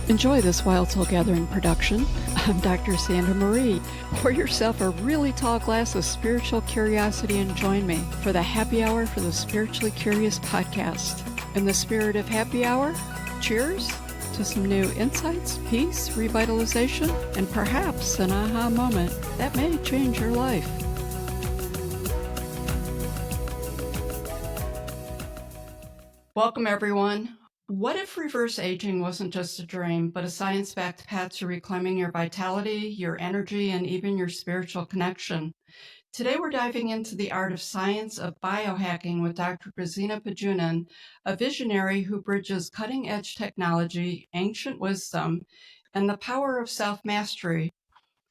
Enjoy this Wild Soul Gathering production. I'm Dr. Sandra Marie. Pour yourself a really tall glass of spiritual curiosity and join me for the Happy Hour for the Spiritually Curious podcast. In the spirit of happy hour, cheers to some new insights, peace, revitalization, and perhaps an aha moment that may change your life. Welcome, everyone. What if reverse aging wasn't just a dream, but a science-backed path to reclaiming your vitality, your energy, and even your spiritual connection? Today, we're diving into the art of science of biohacking with Dr. Grazyna Pajunen, a visionary who bridges cutting-edge technology, ancient wisdom, and the power of self-mastery.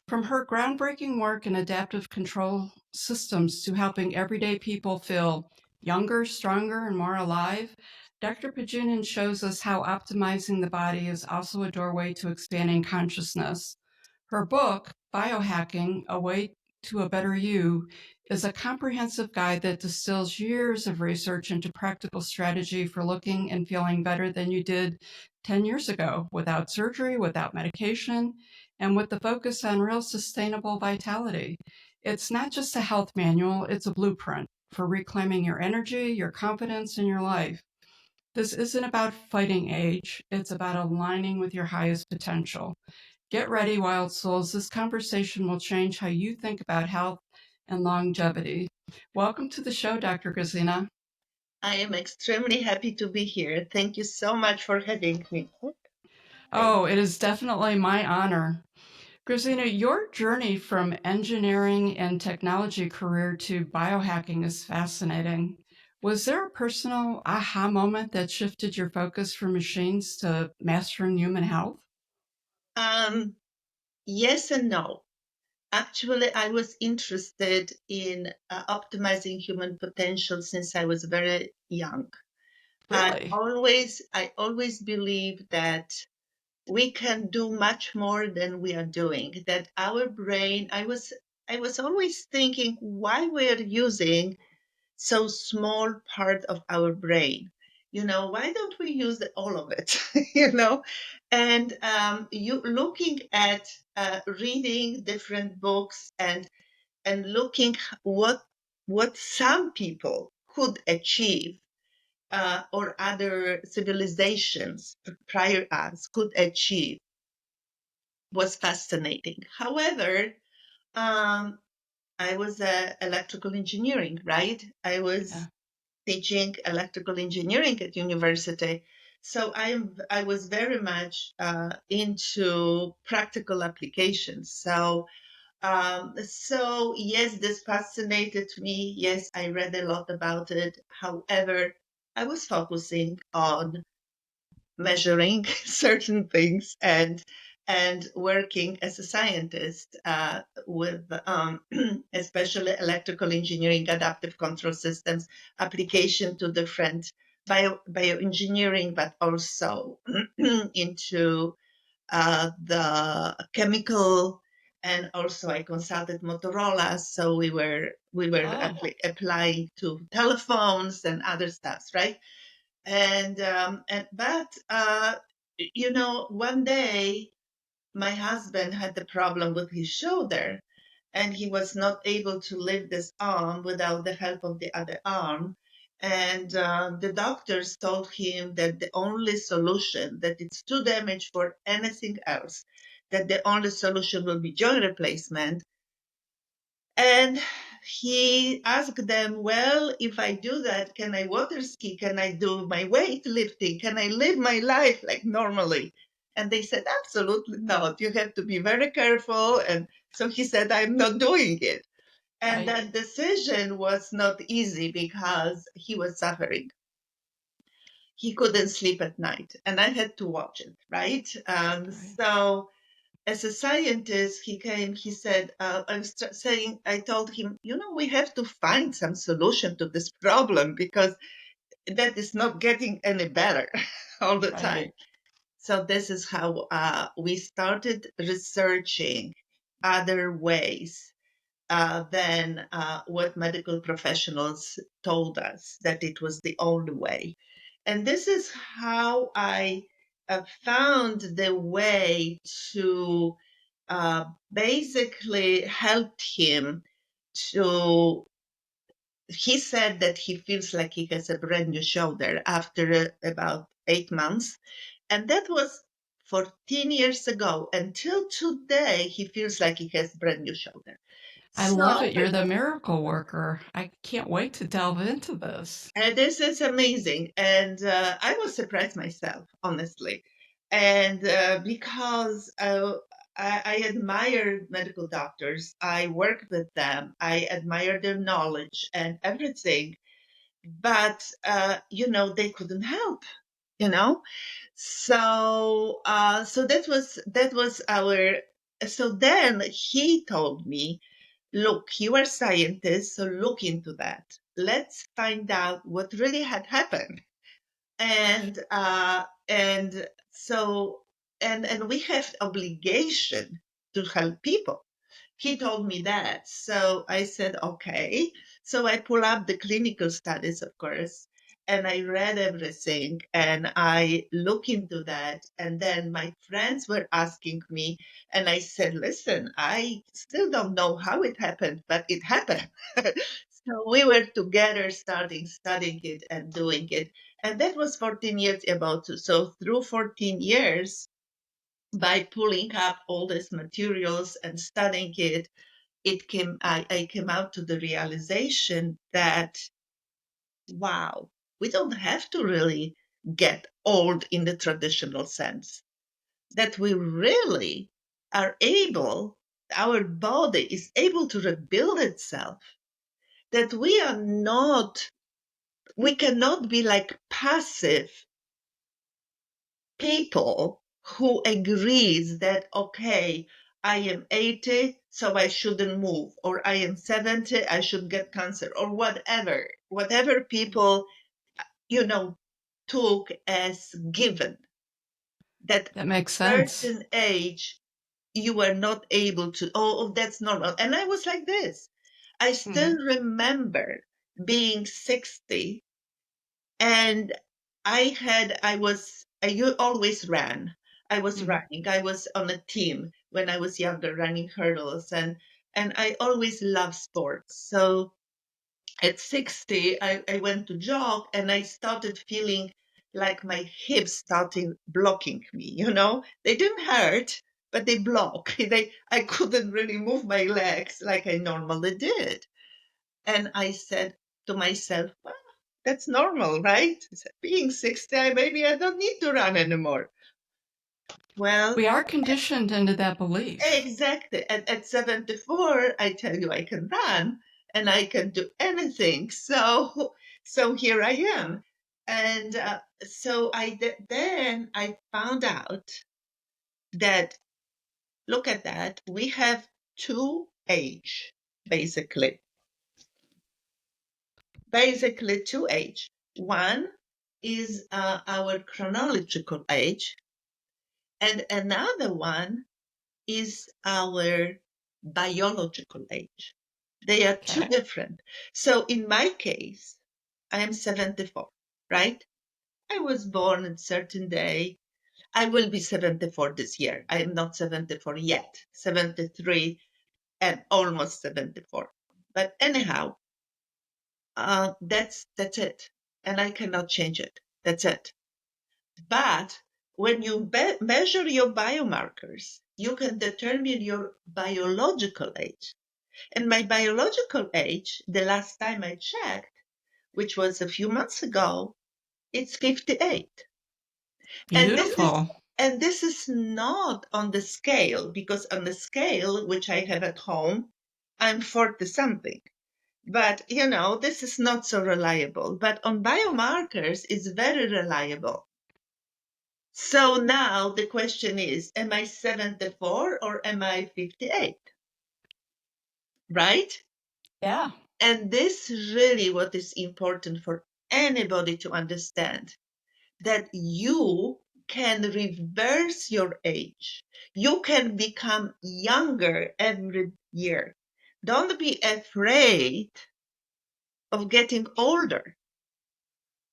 From her groundbreaking work in adaptive control systems to helping everyday people feel younger, stronger, and more alive, Dr. Pajunen shows us how optimizing the body is also a doorway to expanding consciousness. Her book, Biohacking, A Way to a Better You, is a comprehensive guide that distills years of research into practical strategy for looking and feeling better than you did 10 years ago, without surgery, without medication, and with the focus on real sustainable vitality. It's not just a health manual, it's a blueprint for reclaiming your energy, your confidence, and your life. This isn't about fighting age, it's about aligning with your highest potential. Get ready, wild souls. This conversation will change how you think about health and longevity. Welcome to the show, Dr. Grazyna. I am extremely happy to be here. Thank you so much for having me. Oh, it is definitely my honor. Grazyna, your journey from engineering and technology career to biohacking is fascinating. Was there a personal aha moment that shifted your focus from machines to mastering human health? Um, yes and no. Actually, I was interested in optimizing human potential since I was very young. Really? I always believe that we can do much more than we are doing. That our brain, I was always thinking why we're using so small part of our brain. Why don't we use all of it? And you looking at reading different books and looking what some people could achieve, or other civilizations prior us could achieve, was fascinating. However, um, I was electrical engineering, right? I Yeah. was teaching electrical engineering at university. So I was very much into practical applications. So yes, this fascinated me. Yes, I read a lot about it. However, I was focusing on measuring certain things and working as a scientist with especially electrical engineering, adaptive control systems, application to different bioengineering, but also into the chemical. And also, I consulted Motorola, so we were Oh, applying to telephones and other stuff, right? And one day my husband had the problem with his shoulder, and he was not able to lift this arm without the help of the other arm. And the doctors told him that the only solution, that it's too damaged for anything else, that the only solution will be joint replacement. And he asked them, well, if I do that, can I water ski? Can I do my weightlifting? Can I live my life like normally? And they said, absolutely not. You have to be very careful. And so he said, I'm not doing it. And right. that decision was not easy because he was suffering. He couldn't sleep at night, and I had to watch it, right? Right. So as a scientist, he said, I told him, we have to find some solution to this problem because that is not getting any better all the Right. time. So this is how we started researching other ways than what medical professionals told us that it was the only way. And this is how I found the way to basically help him to. He said that he feels like he has a brand new shoulder after about 8 months. And that was 14 years ago. Until today, he feels like he has brand new shoulder. I love So it. You're the miracle worker. I can't wait to delve into this. this is amazing. And I was surprised myself, honestly. And because I admire medical doctors, I work with them, I admire their knowledge and everything. But, they couldn't help, you know? So that was our. So then he told me, look, you are scientists, so look into that. Let's find out what really had happened. And we have obligation to help people. He told me that. So I said, okay. So I pull up the clinical studies, of course, and I read everything and I look into that. And then my friends were asking me, and I said, listen, I still don't know how it happened, but it happened. So we were together starting studying it and doing it. And that was 14 years about. So through 14 years, by pulling up all these materials and studying it, I came out to the realization that, wow, we don't have to really get old in the traditional sense, that we really are able, our body is able to rebuild itself, that we cannot be like passive people who agrees that, okay, I am 80, so I shouldn't move, or I am 70, I should get cancer, or whatever people, you know, took as given, that That makes sense. certain age you were not able to, that's normal. And I was like this. I still Mhm. remember being 60. And you always ran. I was Mhm. running. I was on a team when I was younger, running hurdles, and I always loved sports. So at 60, I went to jog and I started feeling like my hips started blocking me, They didn't hurt, but they block. I couldn't really move my legs like I normally did. And I said to myself, well, that's normal, right? Being 60, maybe I don't need to run anymore. Well, We are conditioned into that belief. exactly. At 74, I tell you I can run and I can do anything. So here I am. And then I found out that, look at that, we have two age, basically. Basically two age. One is our chronological age, and another one is our biological age. They are two Okay. different. So in my case, I am 74, right? I was born on a certain day. I will be 74 this year. I am not 74 yet, 73 and almost 74. But anyhow, that's it, and I cannot change it. That's it. But when you measure your biomarkers, you can determine your biological age. And my biological age, the last time I checked, which was a few months ago, it's 58. And this is Beautiful. and this is not on the scale, because on the scale which I have at home, I'm 40 something. But this is not so reliable. But on biomarkers, it's very reliable. So now the question is, am I 74 or am I 58? Right? Yeah. And this is really what is important for anybody to understand, that you can reverse your age. You can become younger every year. Don't be afraid of getting older,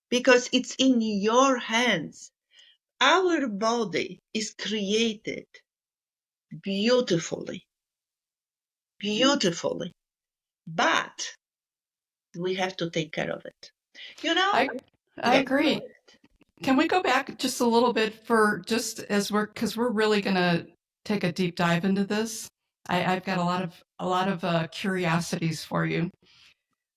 because it's in your hands. Our body is created beautifully, beautifully, but we have to take care of it. You know, I yeah, agree. Can we go back just a little bit for just as because we're really going to take a deep dive into this. I've got a lot of curiosities for you.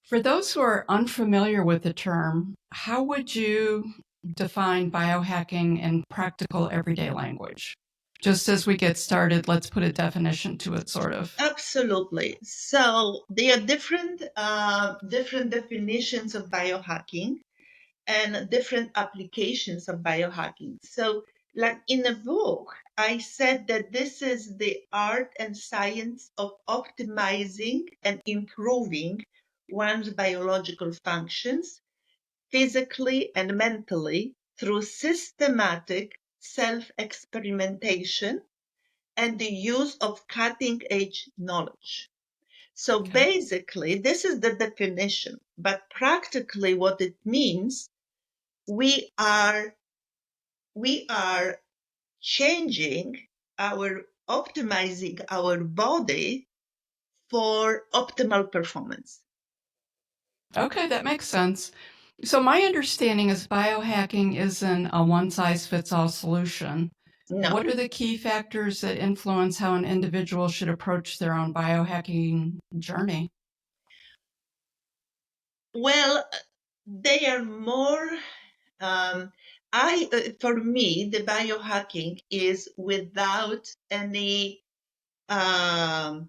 For those who are unfamiliar with the term, how would you define biohacking in practical everyday language? Just as we get started, let's put a definition to it, sort of. absolutely. So there are different definitions of biohacking and different applications of biohacking. So, like in a book, I said that this is the art and science of optimizing and improving one's biological functions physically and mentally through systematic self experimentation and the use of cutting edge knowledge. So Okay. basically, this is the definition, but practically what it means, we are we are changing optimizing our body for optimal performance. Okay, that makes sense. So my understanding is biohacking isn't a one size fits all solution. No. What are the key factors that influence how an individual should approach their own biohacking journey? Well, they are more I for me the biohacking is without any that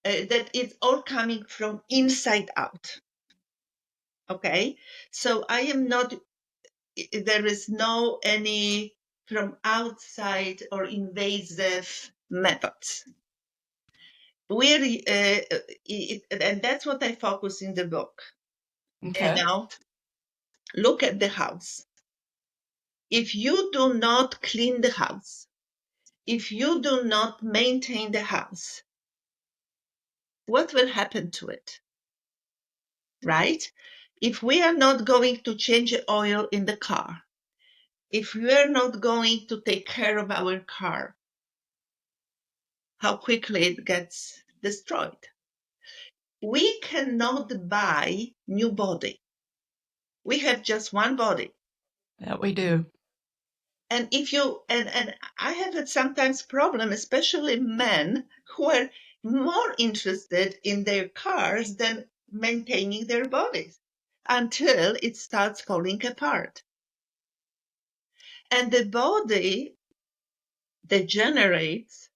it's all coming from inside out. Okay, so I am not, there is no any from outside or invasive methods. We're and that's what I focus in the book. Okay. Now look at the house. If you do not clean the house, if you do not maintain the house, what will happen to it? Right? If we are not going to change the oil in the car, if we are not going to take care of our car, how quickly it gets destroyed. We cannot buy new body. We have just one body. That we do. And if you and I have had sometimes problem, especially men who are more interested in their cars than maintaining their bodies until it starts falling apart. And the body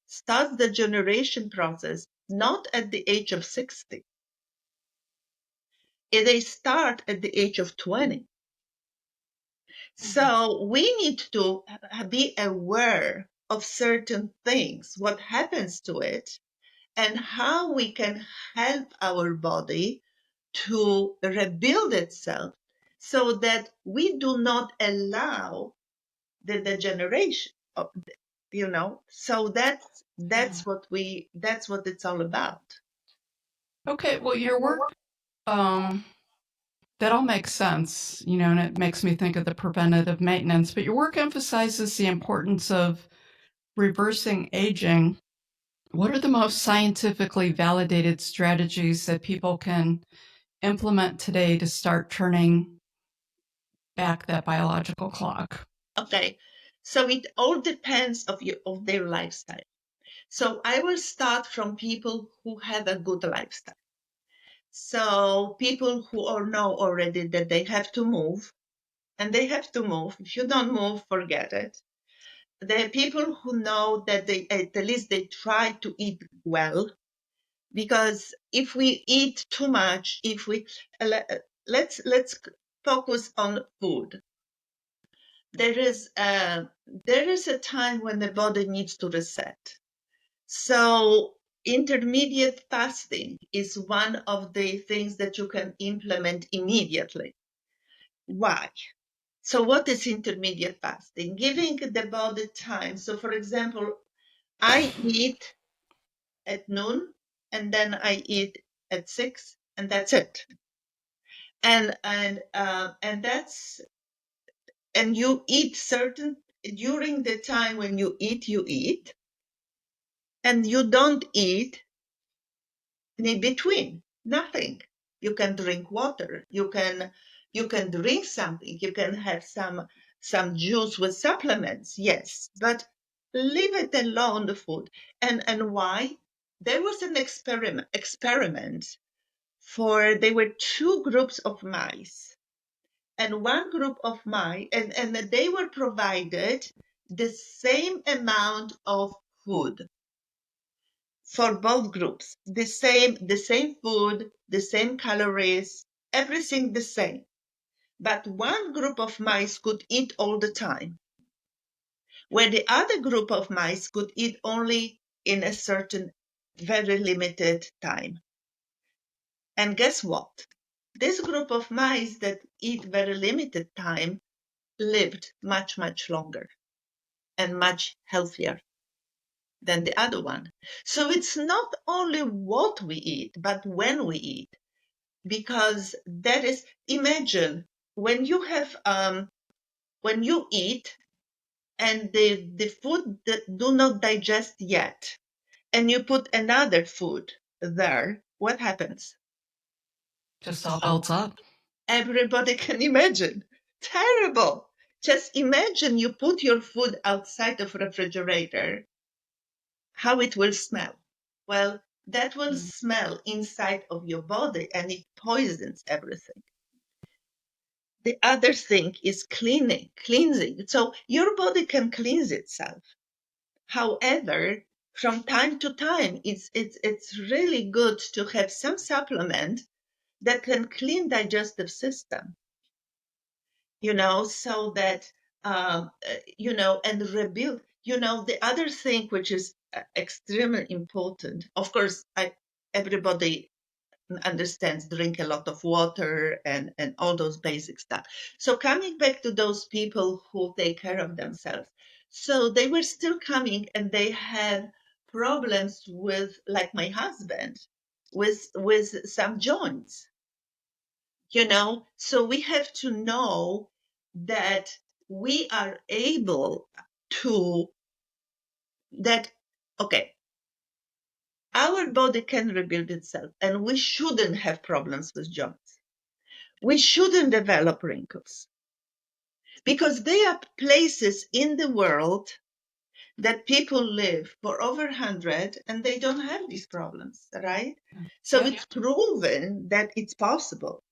starts the generation process not at the age of 60. They start at the age of 20. So we need to be aware of certain things, what happens to it, and how we can help our body to rebuild itself so that we do not allow the degeneration of, so Yeah. that's what it's all about. Okay. Well, your work, um, that all makes sense, and it makes me think of the preventative maintenance, but your work emphasizes the importance of reversing aging. What are the most scientifically validated strategies that people can implement today to start turning back that biological clock? Okay, so it all depends of their lifestyle. So I will start from people who have a good lifestyle. So people who all know already that they have to move, and they have to move. If you don't move, forget it. There are people who know that they at least they try to eat well, because if we eat too much, if we let's focus on food. There is a time when the body needs to reset. So intermediate fasting is one of the things that you can implement immediately. Why? So what is intermediate fasting? Giving the body time. So for example, I eat at noon and then I eat at 6 and that's it. And that's and you eat certain during the time when you eat, and you don't eat in between, nothing. You can drink water, you can drink something, you can have some juice with supplements, yes, but leave it alone, the food. And why? There was an experiment for there were two groups of mice, and one group of mice, and they were provided the same amount of food for both groups, the same food, the same calories, everything the same. But one group of mice could eat all the time, where the other group of mice could eat only in a certain very limited time. And guess what? This group of mice that eat very limited time lived much, much longer and much healthier than the other one. So it's not only what we eat, but when we eat, because that is, imagine when you have when you eat and the food that do not digest yet, and you put another food there, what happens? Just all builds up. Everybody can imagine. Terrible. Just imagine you put your food outside of refrigerator, how it will smell. Well, that will smell inside of your body and it poisons everything. The other thing is cleansing. So your body can cleanse itself. However, from time to time, it's really good to have some supplement that can clean digestive system, so that, and rebuild. The other thing which is extremely important, of course, everybody understands, drink a lot of water and all those basic stuff. So coming back to those people who take care of themselves. So they were still coming and they had problems with, like my husband, with some joints, so we have to know that we are able to, that, okay, our body can rebuild itself and we shouldn't have problems with joints. We shouldn't develop wrinkles because there are places in the world that people live for over 100 and they don't have these problems, right? So Yep. it's proven that it's possible.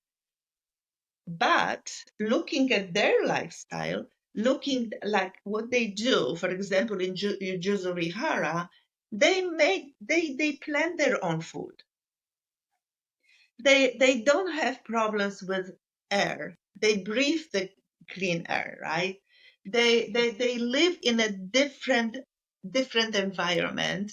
But looking at their lifestyle, looking like what they do, for example, in Juzu they plant their own food. They don't have problems with air. They breathe the clean air, right? They live in a different environment.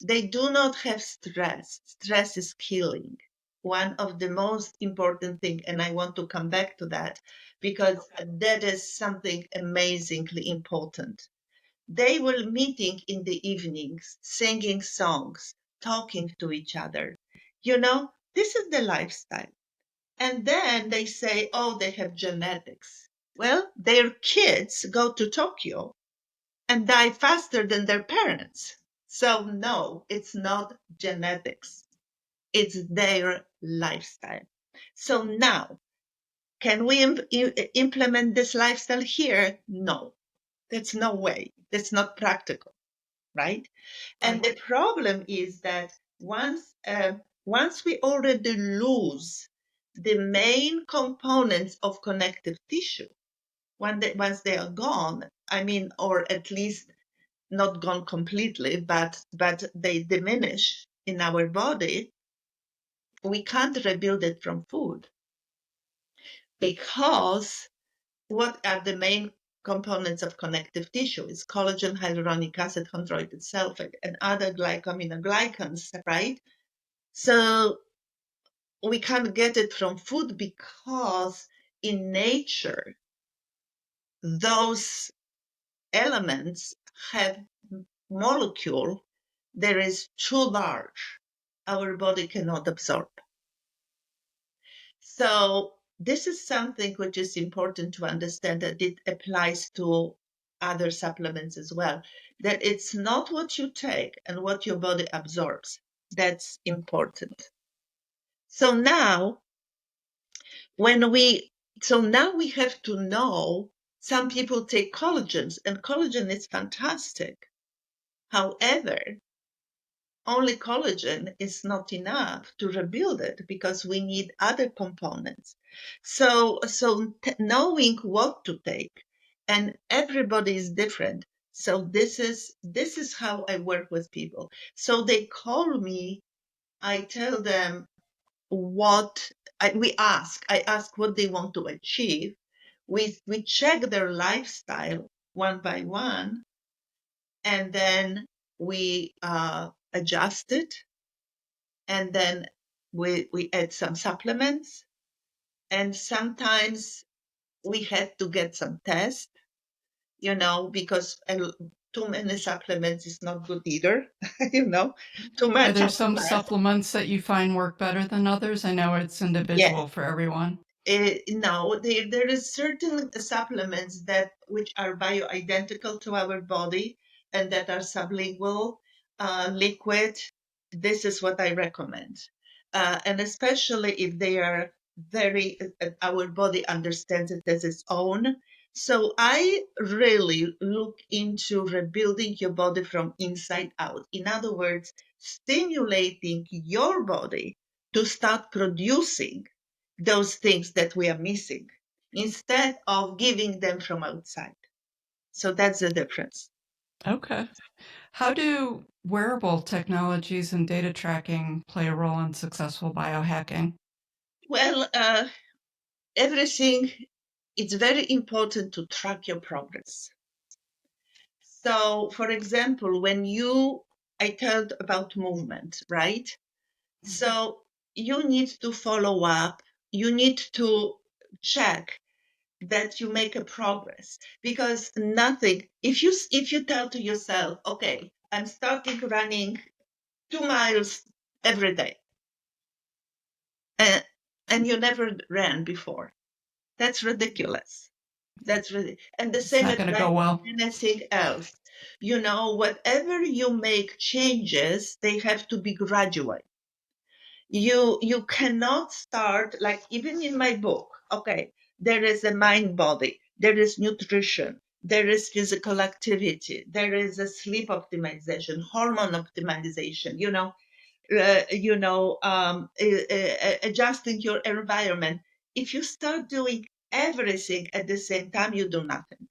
They do not have stress. Stress is killing. One of the most important thing, and I want to come back to that because that is something amazingly important. They were meeting in the evenings, singing songs, talking to each other. This is the lifestyle. And then they say, oh, they have genetics. Well, their kids go to Tokyo and die faster than their parents. So no, it's not genetics. It's their lifestyle. So now, can we implement this lifestyle here? No, that's no way. That's not practical, right? And the problem is that once we already lose the main components of connective tissue, once they are gone, or at least not gone completely, but they diminish in our body, we can't rebuild it from food. Because what are the main components of connective tissue? It's collagen, hyaluronic acid, chondroitin sulfate, and other glycosaminoglycans, right? So we can't get it from food because in nature, those elements have molecule that is too large. Our body cannot absorb. So this is something which is important to understand, that it applies to other supplements as well, that it's not what you take and what your body absorbs. That's important. So now when we so now we have to know, some people take collagens and collagen is fantastic. However, only collagen is not enough to rebuild it because we need other components. So knowing what to take, and everybody is different. So this is how I work with people. So they call me, I tell them what I ask what they want to achieve. We check their lifestyle one by one, and then we adjust it, and then we add some supplements, and sometimes we have to get some tests, because too many supplements is not good either. you know Too Are much there of the some best. supplements that you find work better than others? I know it's Yes. individual for everyone. No, there is certain supplements that which are bioidentical to our body and that are sublingual, liquid. This is what I recommend, and especially if they are our body understands it as its own. So I really look into rebuilding your body from inside out. In other words, stimulating your body to start producing those things that we are missing instead of giving them from outside. So that's the difference. Okay. How do wearable technologies and data tracking play a role in successful biohacking? Well, everything, it's very important to track your progress. So, for example, I told about movement, right? So you need to follow up, you need to check that you make a progress, because nothing, if you tell to yourself, okay, I'm starting running 2 miles every day, and, and you never ran before, that's ridiculous. And the It's same not going to applies go well. to anything else. Whatever you make changes, they have to be gradual. You cannot start, like, even in my book, okay, there is a mind body, there is nutrition, there is physical activity, there is a sleep optimization, hormone optimization, adjusting your environment. If you start doing everything at the same time, you do nothing.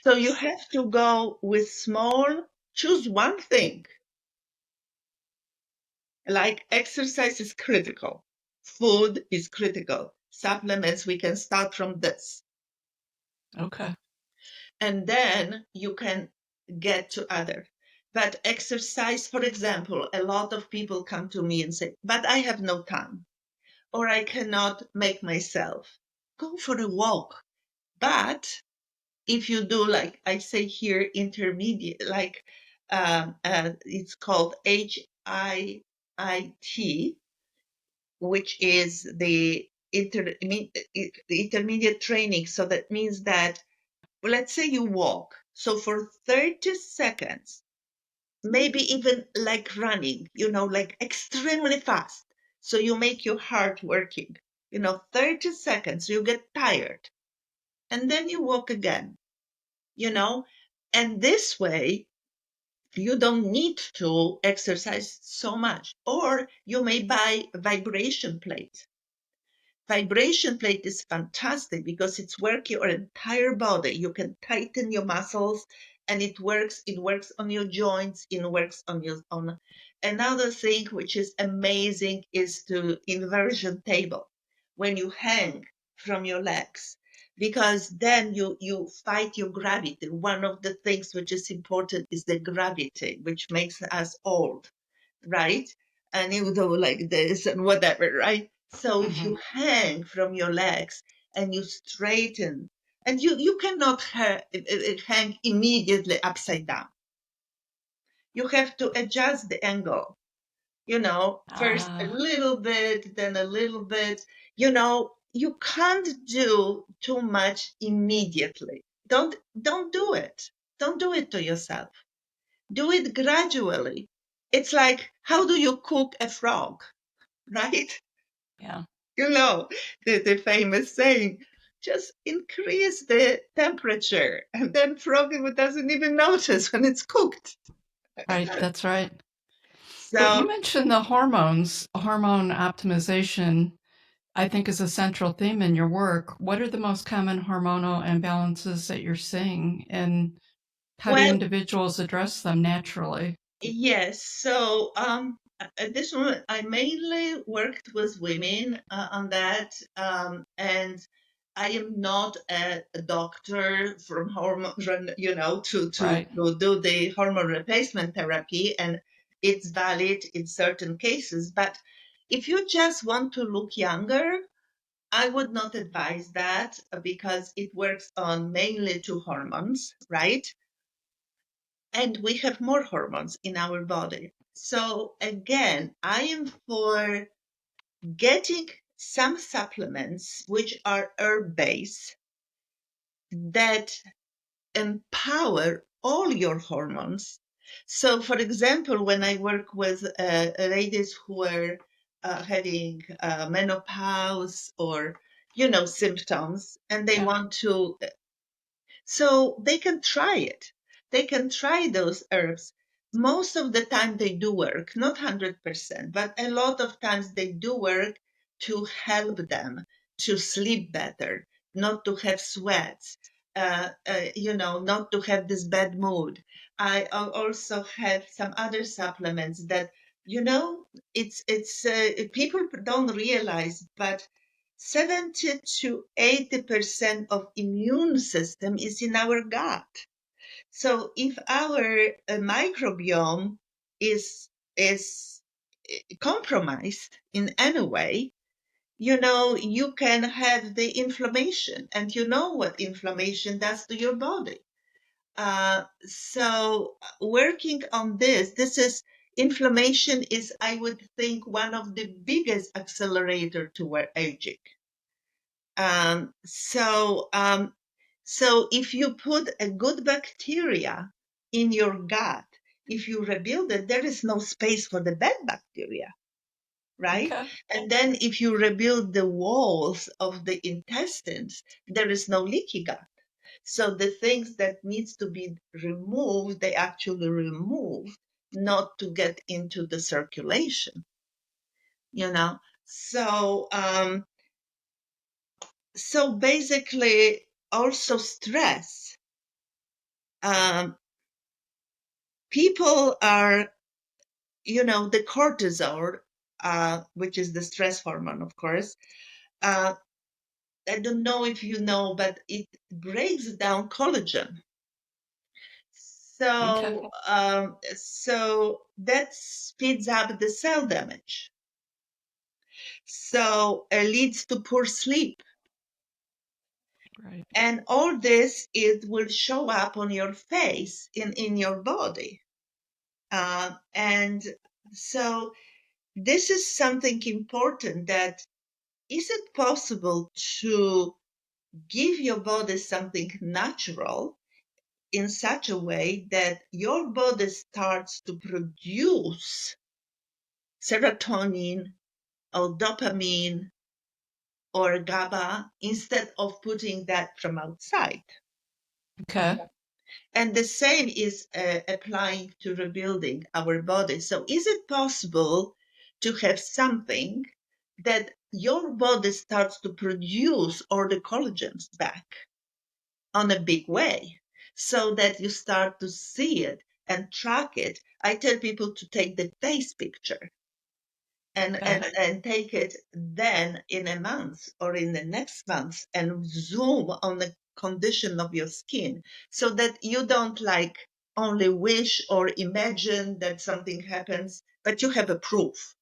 So you have to go with choose one thing. Like, exercise is critical, food is critical, supplements, we can start from this. Okay. And then you can get to other. But exercise, for example, a lot of people come to me and say, but I have no time, or I cannot make myself. Go for a walk. But if you do, like I say here, intermediate, like it's called HIIT, which is the intermediate training. So that means that, well, let's say you walk. So for 30 seconds, maybe even like running, like extremely fast. So you make your heart working, 30 seconds, you get tired. And then you walk again, you know, and this way, you don't need to exercise so much. Or you may buy a vibration plate. Vibration plate is fantastic because it's work your entire body. You can tighten your muscles, and it works on your joints, it works on another thing which is amazing is the inversion table, when you hang from your legs, because then you fight your gravity. One of the things which is important is the gravity, which makes us old, right? And you do like this and whatever, right? So if Hmm. you hang from your legs and you straighten, and you cannot hang immediately upside down. You have to adjust the angle, first a Ah, little bit, then a little bit, you know, you can't do too much immediately. Don't do it. Don't do it to yourself. Do it gradually. It's like, how do you cook a frog, right? Yeah. You know, the famous saying, just increase the temperature and then frog doesn't even notice when it's cooked. Right. That's right. Well, you So, mentioned the hormones. Hormone optimization, I think, is a central theme in your work. What are the most common hormonal imbalances that you're seeing, and how do well, individuals address them naturally? yes. So, at this moment, I mainly worked with women on that, and I am not a doctor from hormone, Right. to do the hormone replacement therapy, and it's valid in certain cases. But if you just want to look younger, I would not advise that because it works on mainly two hormones, right? And we have more hormones in our body. So again, I am for getting some supplements which are herb based that empower all your hormones. So, for example, when I work with ladies who are having menopause or symptoms, and they Yeah. want to, so they can try it. They can try those herbs. Most of the time they do work, not 100%, but a lot of times they do work to help them to sleep better, not to have sweats, not to have this bad mood. I also have some other supplements that, people don't realize, but 70 to 80% of immune system is in our gut. So if our microbiome is compromised in any way, you can have the inflammation, and you know what inflammation does to your body. So working on this is inflammation is, I would think, one of the biggest accelerator toward aging. Um, so, um, so if you put a good bacteria in your gut, if you rebuild it, there is no space for the bad bacteria, right? Okay. And then if you rebuild the walls of the intestines, there is no leaky gut. So the things that needs to be removed, they actually remove, not to get into the circulation, you know. So so basically, also stress. Um, People are, the cortisol, which is the stress hormone, of course. Uh, I don't know if you know, but it breaks down collagen. Okay. So that speeds up the cell damage. So it leads to poor sleep. Right. And all this, it will show up on your face in your body. And so this is something important, that is it possible to give your body something natural in such a way that your body starts to produce serotonin or dopamine or GABA instead of putting that from outside. Okay. And the same is applying to rebuilding our body. So, is it possible to have something that your body starts to produce all the collagens back on a big way, so that you start to see it and track it? I tell people to take the face picture and, Okay. and, and take it then in a month or in the next month and zoom on the condition of your skin, so that you don't like only wish or imagine that something happens, but you have a proof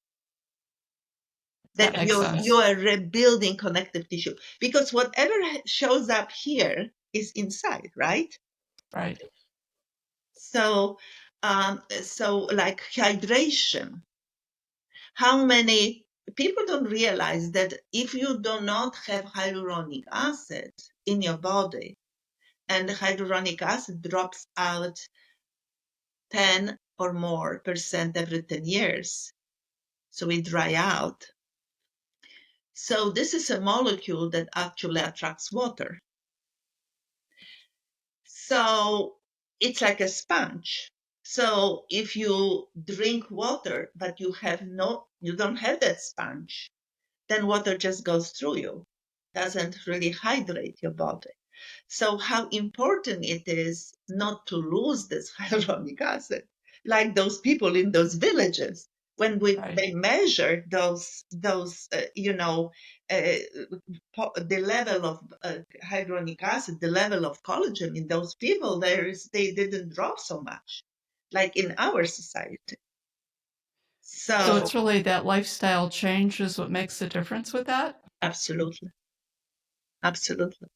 That that makes you sense. are rebuilding connective tissue, because whatever shows up here is inside, right? Right. So like hydration, how many people don't realize that if you do not have hyaluronic acid in your body, and the hyaluronic acid drops out 10 or more percent every 10 years, so we dry out. So this is a molecule that actually attracts water. So it's like a sponge. So if you drink water, but you don't have that sponge, then water just goes through you, doesn't really hydrate your body. So how important it is not to lose this hyaluronic acid, like those people in those villages. When Right. they measure the level of hyaluronic acid, the level of collagen in those people, they didn't drop so much, like in our society. So So it's really that lifestyle change is what makes the difference with that? absolutely, absolutely.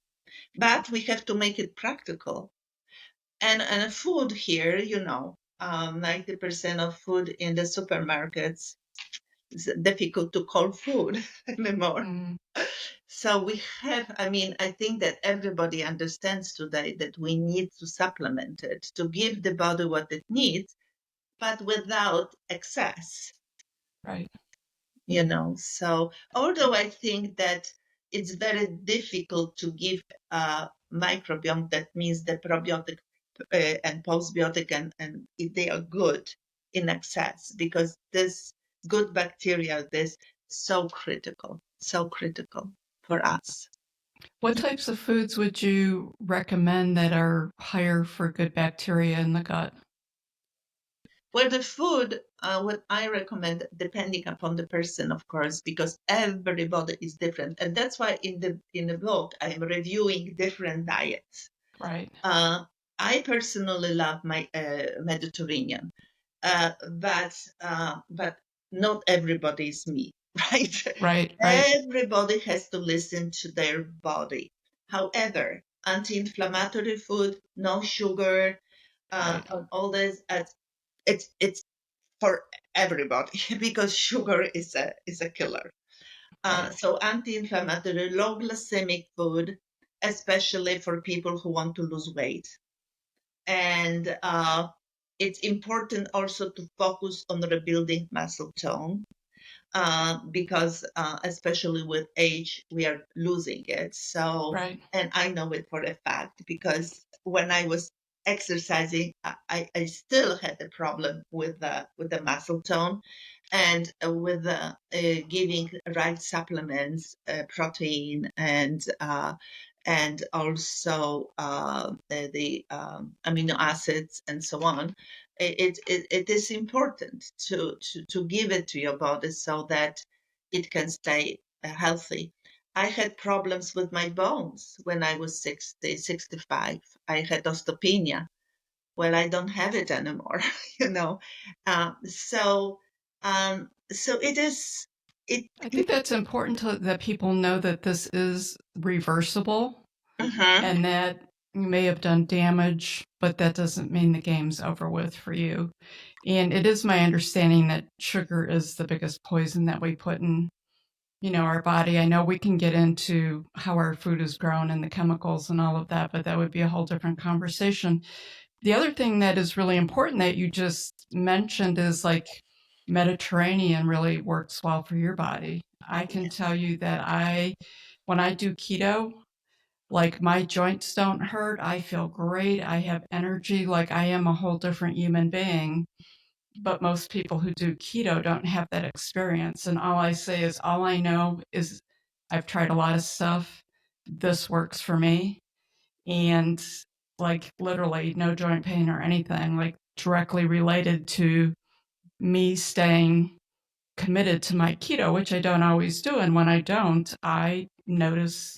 But we have to make it practical. And food here, 90% of food in the supermarkets is difficult to call food anymore. Mm, So I think that everybody understands today that we need to supplement it to give the body what it needs, but without excess. right. So although I think that it's very difficult to give microbiome, that means the probiotic and postbiotic, and if they are good in excess, because this good bacteria, this so critical for us. What types of foods would you recommend that are higher for good bacteria in the gut? Well, the food, what I recommend, depending upon the person, of course, because everybody is different, and that's why in the book I'm reviewing different diets. Right. Uh, I personally love my Mediterranean, but not everybody is me, right? Right. Right. Everybody has to listen to their body. However, anti-inflammatory food, no sugar, Right. and all this, it's for everybody because sugar is a killer. Right. So anti-inflammatory, low glycemic food, especially for people who want to lose weight. And it's important also to focus on rebuilding muscle tone, because especially with age, we are losing it. So, Right. and I know it for a fact because when I was exercising, I still had a problem with the muscle tone, and with giving right supplements, protein, and also the amino acids and so on. It is important to give it to your body so that it can stay healthy. I had problems with my bones when I was 60, 65. I had osteopenia. Well, I don't have it anymore, you know. So it is, it, I think that's important that people know that this is reversible mhm, and that you may have done damage, but that doesn't mean the game's over with for you. And it is my understanding that sugar is the biggest poison that we put in, our body. I know we can get into how our food is grown and the chemicals and all of that, but that would be a whole different conversation. The other thing that is really important that you just mentioned is like Mediterranean really works well for your body. I can tell you that when I do keto, like my joints don't hurt. I feel great. I have energy. Like I am a whole different human being. But most people who do keto don't have that experience. And all I say is, all I know is I've tried a lot of stuff. This works for me. And like literally no joint pain or anything, like directly related to me staying committed to my keto, which I don't always do. And when I don't, I notice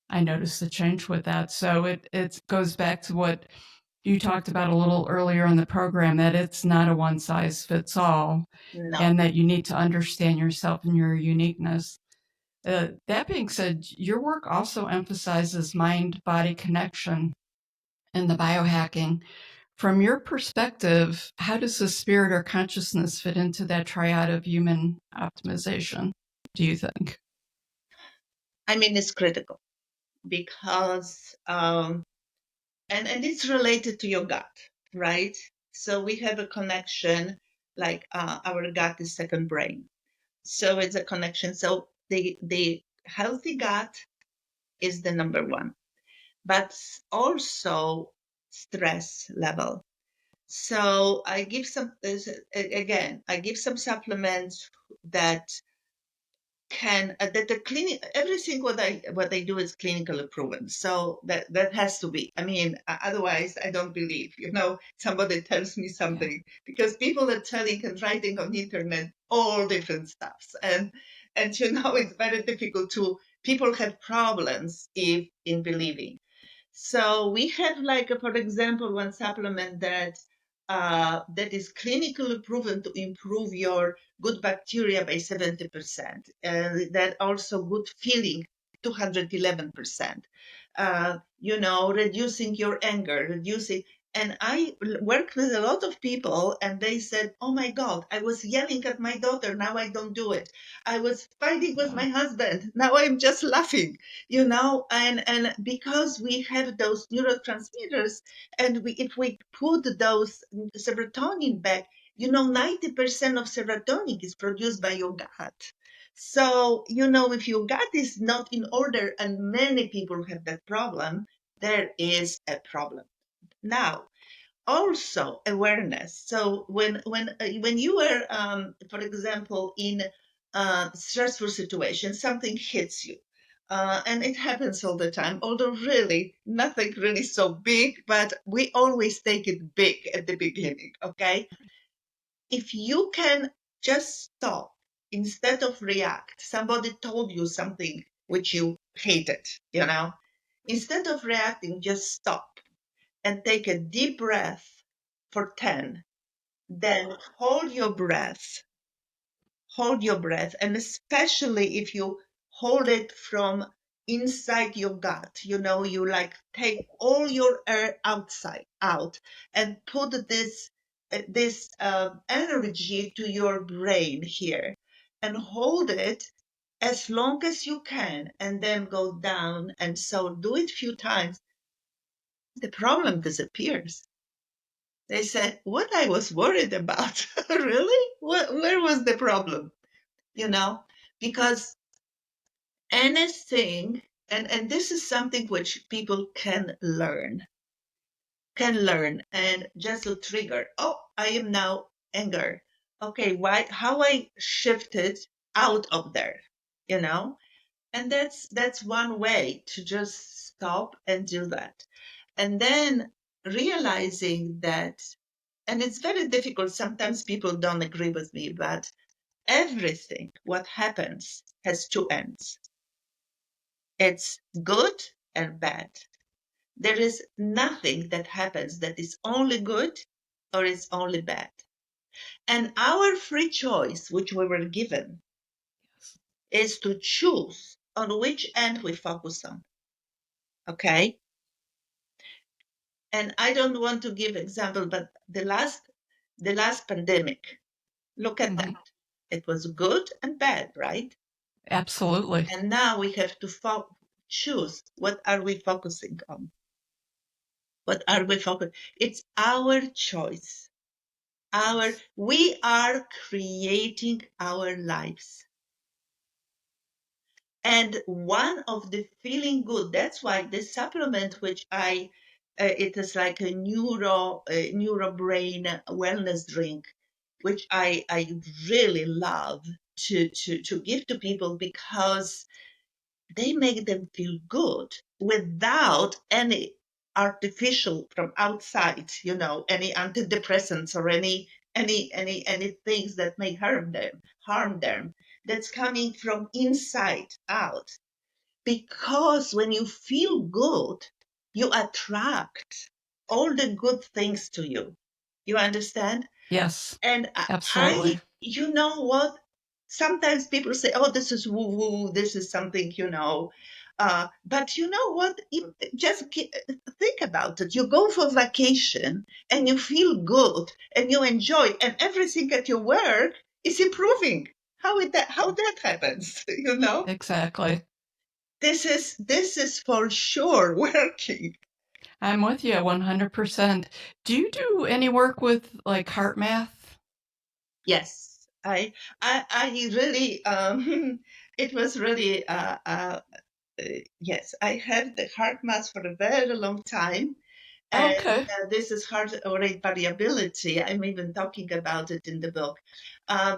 the change with that. So it goes back to what you talked about a little earlier in the program, that it's not a one size fits all, no, and that you need to understand yourself and your uniqueness. That being said, your work also emphasizes mind body connection in the biohacking. From your perspective, how does the spirit or consciousness fit into that triad of human optimization? do you think? I mean, it's critical because, and it's related to your gut, right? So we have a connection, like our gut is second brain. So it's a connection. So the healthy gut is the number one, but also stress level. So I give some, again, I give some supplements that can that the clinic, everything what I do is clinically proven, so that has to be, I mean, otherwise I don't believe, somebody tells me Yeah. something, because people are telling and writing on the internet all different stuffs, and it's very difficult to, people have problems if in believing. So we have, like, for example, one supplement that is clinically proven to improve your good bacteria by 70%, and that also good feeling 211%. Reducing your anger, reducing. And I worked with a lot of people, and they said, "Oh my God, I was yelling at my daughter. Now I don't do it. I was fighting with my Wow. husband. Now I'm just laughing." And because we have those neurotransmitters, and if we put those serotonin back, 90% of serotonin is produced by your gut. So, if your gut is not in order, and many people have that problem, there is a problem. Now, also awareness. So when you are, for example, in a stressful situation, something hits you, and it happens all the time, although really nothing really so big, but we always take it big at the beginning. Okay, if you can just stop instead of react, somebody told you something which you hated, instead of reacting, just stop and take a deep breath for 10. Then hold your breath. And especially if you hold it from inside your gut, you like take all your air outside out, and put this energy to your brain here, and hold it as long as you can, and then go down. And so do it a few times. The problem disappears. They said, what I was worried about, really? Where was the problem? You know, because anything, and this is something which people can learn, and just a trigger. Oh, I am now anger. Okay, why? How I shifted out of there, you know? And that's one way to just stop and do that. And then realizing that, and it's very difficult. Sometimes people don't agree with me, but everything what happens has two ends. It's good and bad. There is nothing that happens that is only good or is only bad. And our free choice, which we were given, Yes. is to choose on which end we focus on. Okay? And I don't want to give example, but the last pandemic, look at Mhm. that. It was good and bad, right? Absolutely. And now we have to choose, what are we focusing on? What are we focusing? It's our choice. We are creating our lives. And one of the feeling good, that's why this supplement, which it is like a neuro brain wellness drink, which I really love to give to people, because they make them feel good without any artificial from outside, any antidepressants or any things that may harm them. That's coming from inside out. Because when you feel good, you attract all the good things to you. You understand? Yes. And Absolutely. you know what? Sometimes people say, "Oh, this is woo woo. This is something." But you know what? Just think about it. You go for vacation and you feel good and you enjoy, and everything at your work is improving. how that happens, you know? Exactly. This is for sure working. I'm with you 100%. Do you do any work with like heart math? Yes, I really it was really yes, I had the heart math for a very long time. And Okay. this is heart rate variability. I'm even talking about it in the book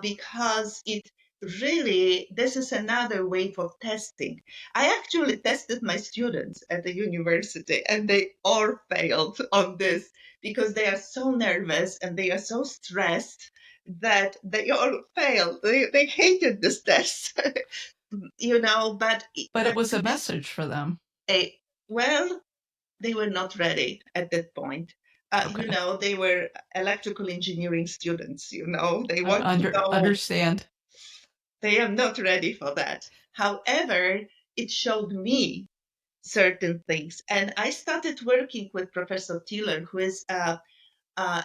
because it really, this is another way of testing. I actually tested my students at the university and they all failed on this because they are so nervous and they are so stressed that they all failed. They hated this test, but But it was a this, message for them. well, they were not ready at that point. Okay. They were electrical engineering students, they I want to go, understand. they are not ready for that. However, it showed me certain things. And I started working with Professor Tiller, who is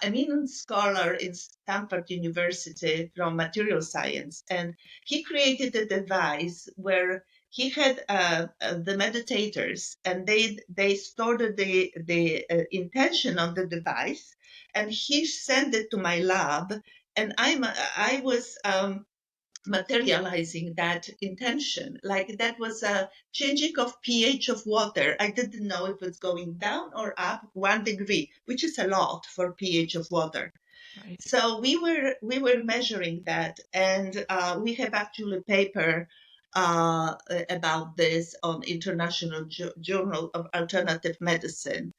eminent scholar in Stanford University from material science. And he created a device where he had the meditators and they stored the intention on the device and he sent it to my lab and I was materializing that intention. Like that was a changing of pH of water. I didn't know if it's going down or up 1 degree, which is a lot for pH of water. Right. So we were measuring that, and we have actually a paper about this on International Journal of Alternative Medicine.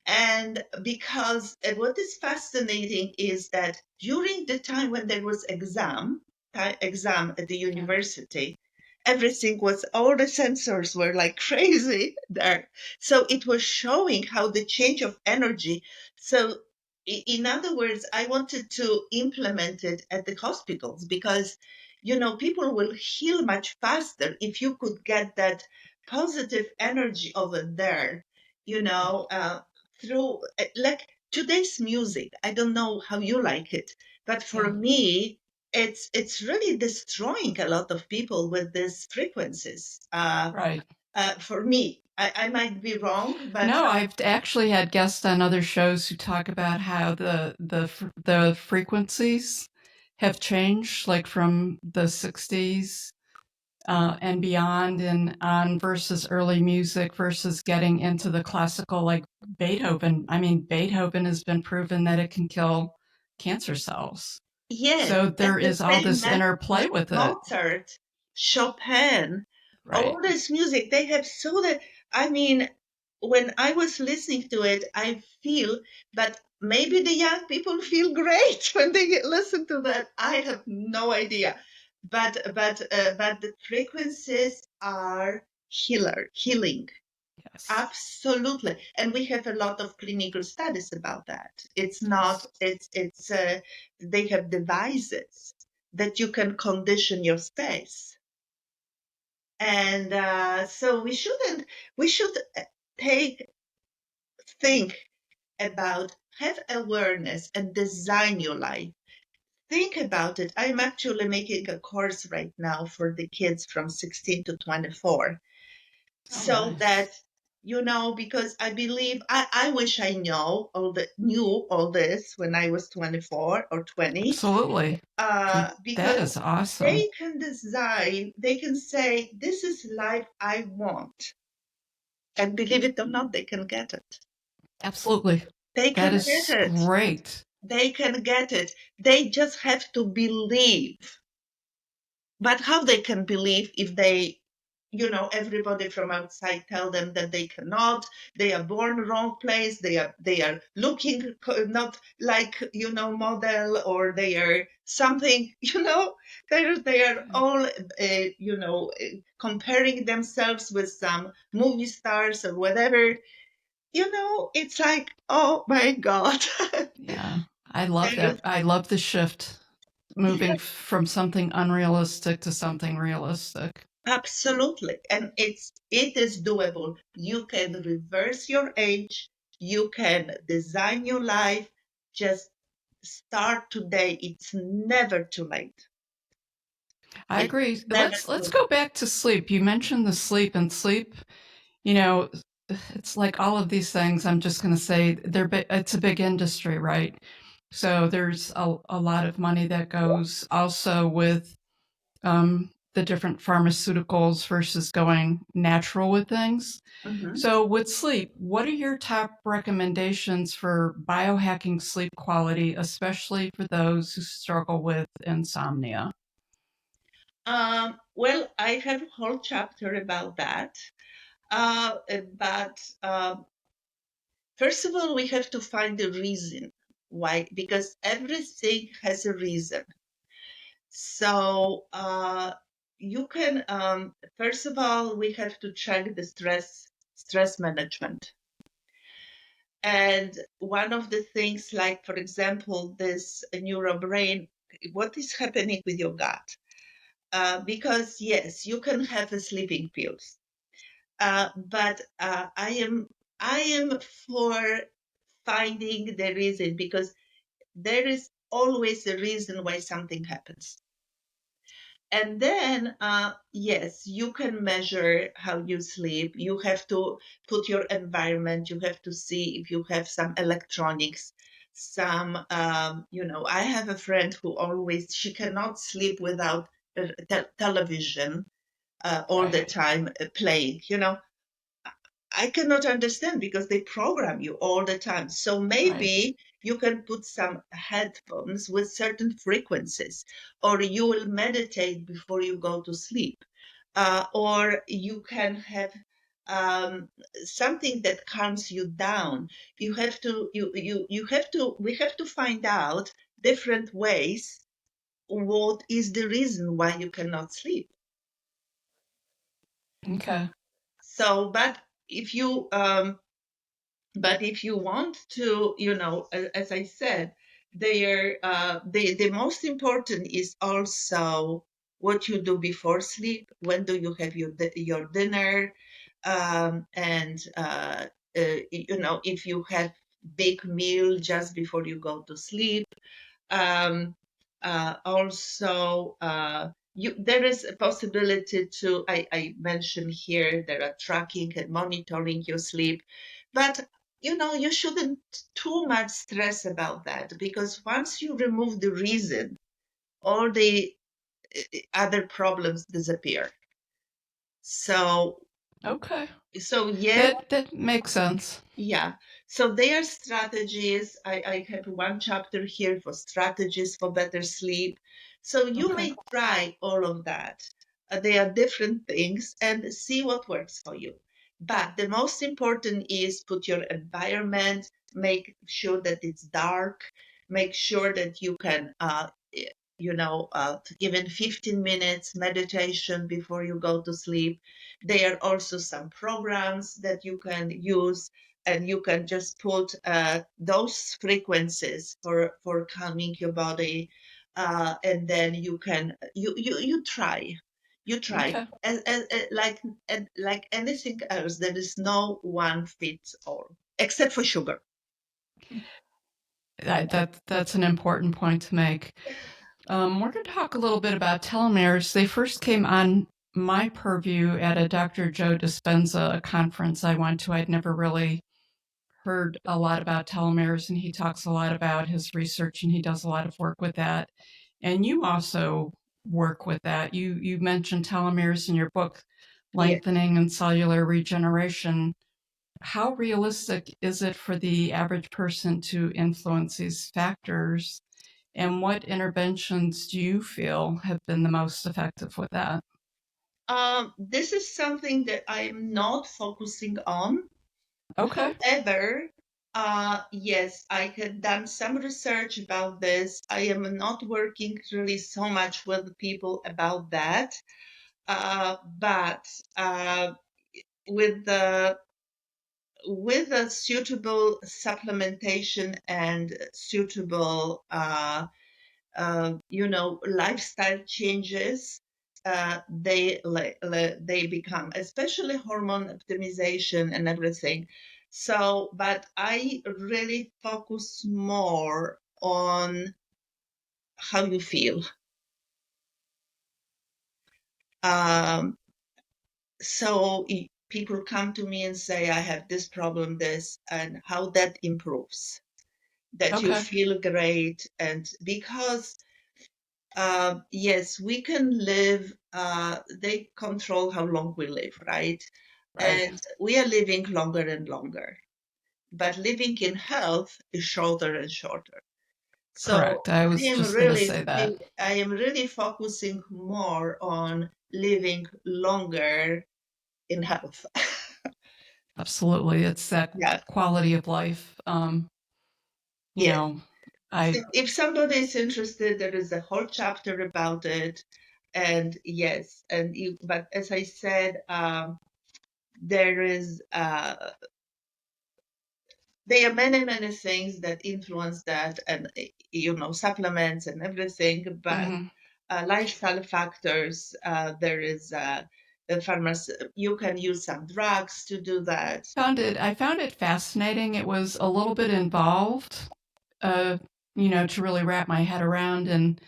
And because what is fascinating is that during the time when there was exam at the Yeah. university, everything was, all the sensors were like crazy there. So it was showing how the change of energy. So in other words, I wanted to implement it at the hospitals because, people will heal much faster if you could get that positive energy over there, you Right. know, uh, through like today's music. I don't know how you like it, but for Yeah. me, it's really destroying a lot of people with these frequencies. Right. For me, I might be wrong, but No, I've actually had guests on other shows who talk about how the frequencies have changed, like from the '60s and beyond, and on versus early music versus getting into the classical, like Beethoven. I mean, Beethoven has been proven that it can kill cancer cells. yes, So and there the is all same this method, interplay with it. Mozart, Chopin, Right. all this music, they have so that, I mean, when I was listening to it, I feel, but maybe the young people feel great when they listen to that. I have no idea. But the frequencies are healing. Yes. Absolutely. And we have a lot of clinical studies about that. It's not, Yes. they have devices that you can condition your space. And so we should take, think about, have awareness and design your life. Think about it. I'm actually making a course right now for the kids from 16 to 24 Oh, so that nice. because I believe I wish I knew all this when I was 24 or 20 Absolutely. That because is awesome. they can say this is life I want, and believe it or not, they can get it. Absolutely. They That can get is it. great. They can get it. They just have to believe. But how they can believe if everybody from outside tell them that they cannot, they are born wrong place, they are looking not like model, or they are something, they are all comparing themselves with some movie stars or whatever. It's like, oh my god. Yeah. I love There is- that. I love the shift, moving yeah, from something unrealistic to something realistic. absolutely. And it is doable. You can reverse your age. You can design your life. Just start today. It's never too late. I It's agree. never Let's good. go back to sleep. You mentioned the sleep, and sleep, you know, it's like all of these things. I'm just going to say it's a big industry, right? So there's a lot of money that goes also with the different pharmaceuticals versus going natural with things. Mhm. So with sleep, what are your top recommendations for biohacking sleep quality, especially for those who struggle with insomnia? Well, I have a whole chapter about that. But first of all, we have to find the reason why, because everything has a reason. So you can, first of all, we have to check the stress management. And one of the things, like for example, this neurobrain, what is happening with your gut? Because yes, you can have a sleeping pills, but I am for finding the reason, because there is always a reason why something happens. And then, yes, you can measure how you sleep. You have to put your environment. You have to see if you have some electronics, some, I have a friend who always, she cannot sleep without television all the Right. time playing. I cannot understand, because they program you all the time. So Right. maybe you can put some headphones with certain frequencies, or you will meditate before you go to sleep, or you can have something that calms you down. We have to find out different ways. What is the reason why you cannot sleep? Okay. So, if you but if you want to, as I said, the most important is also what you do before sleep. When do you have your dinner? And if you have big meal just before you go to sleep. um, Also, there is a possibility to, I mentioned here, there are tracking and monitoring your sleep, but you shouldn't too much stress about that, because once you remove the reason, all the other problems disappear. So, Okay. yes. That makes sense. Yeah. So their strategies, I have one chapter here for strategies for better sleep. So you Okay. may try all of that. They are different things, and see what works for you. But the most important is put your environment, make sure that it's dark, make sure that you can, even 15 minutes meditation before you go to sleep. There are also some programs that you can use, and you can just put those frequencies for calming your body, and then you try Okay. like anything else. There is no one fits all, except for sugar. That's an important point to make. We're going to talk a little bit about telomeres. They first came on my purview at a Dr. Joe Dispenza conference I went to. I'd never really heard a lot about telomeres, and he talks a lot about his research, and he does a lot of work with that. And you also work with that. You mentioned telomeres in your book, Yeah. Lengthening and Cellular Regeneration. How realistic is it for the average person to influence these factors? And what interventions do you feel have been the most effective with that? This is something that I'm not focusing on. Okay. However, yes, I had done some research about this. I am not working really so much with people about that, but with the with a suitable supplementation and suitable lifestyle changes, they become, especially hormone optimization and everything. So, but I really focus more on how you feel. Um, so people come to me and say, I have this problem, this, and how that improves, that you Okay. feel great. And because, yes, we can live, they control how long we live, right? Right. And we are living longer and longer, but living in health is shorter and shorter. So Correct. I was just going to say that. I am really focusing more on living longer in health. Absolutely. It's that Yeah. quality of life. You Yes. know, So I, if somebody is interested, there is a whole chapter about it. And yes, but as I said, there is, there are many, many things that influence that, and supplements and everything, but mhm. lifestyle factors. There is the pharmacy. You can use some drugs to do that. I found it fascinating. It was a little bit involved, uh, to really wrap my head around. And,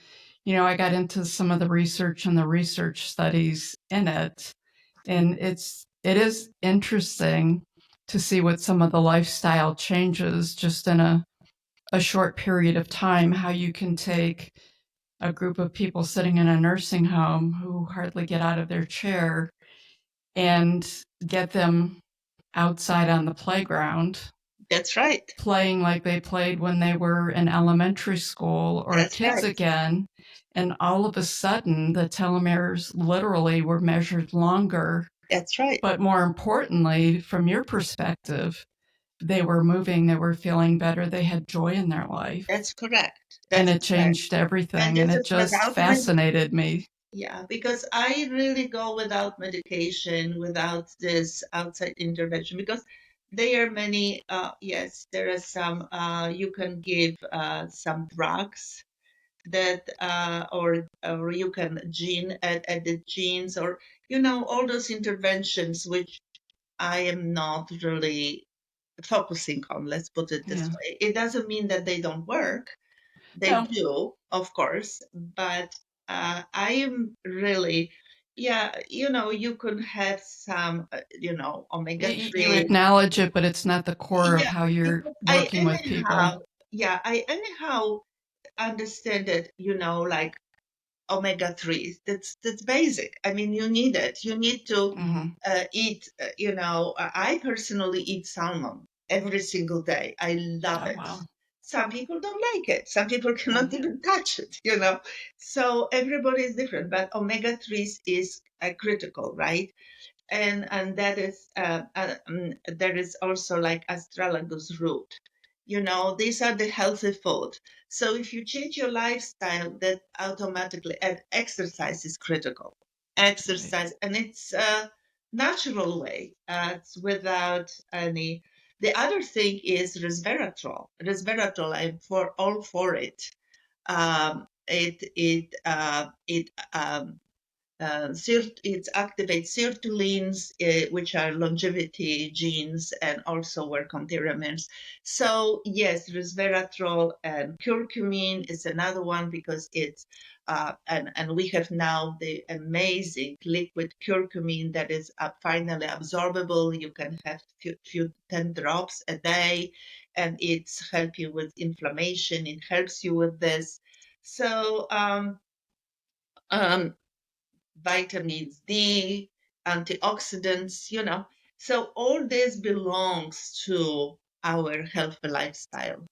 I got into some of the research and the research studies in it. And it is interesting to see what some of the lifestyle changes just in a short period of time, how you can take a group of people sitting in a nursing home who hardly get out of their chair and get them outside on the playground That's right. playing like they played when they were in elementary school or That's kids right. again. And all of a sudden, the telomeres literally were measured longer. That's right. But more importantly, from your perspective, they were moving, they were feeling better, they had joy in their life. That's correct. And That's it correct. changed And everything. And this it is just fascinated me. yeah, because I really go without medication, without this outside intervention, because there are many, yes, there are some, you can give some drugs that, or you can add the genes, or, all those interventions, which I am not really focusing on, let's put it this Yeah. way. It doesn't mean that they don't work. They No, do, of course, but I am really, yeah, you could have some, omega you 3. acknowledge it, but it's not the core of Yeah, how you're because working with people. I anyhow understand that, like omega 3s. That's basic. I mean, you need it. You need to Hmm. eat, I personally eat salmon every single day. I love Oh, it. wow. Some people don't like it. Some people Yeah. cannot even touch it. So everybody is different, but omega 3s is critical, right? And that is there is also like astragalus root. These are the healthy food. So if you change your lifestyle, that automatically, and exercise is critical. Right. Exercise, and it's a natural way. It's without any. The other thing is resveratrol. Resveratrol, I'm for all for it. It activates sirtuins, which are longevity genes, and also work on telomeres. So yes, resveratrol and curcumin is another one, because it's and we have now the amazing liquid curcumin that is finally absorbable. You can have few 10 drops a day, and it's help you with inflammation. It helps you with this. So um, vitamins D, antioxidants, So all this belongs to our healthy lifestyle,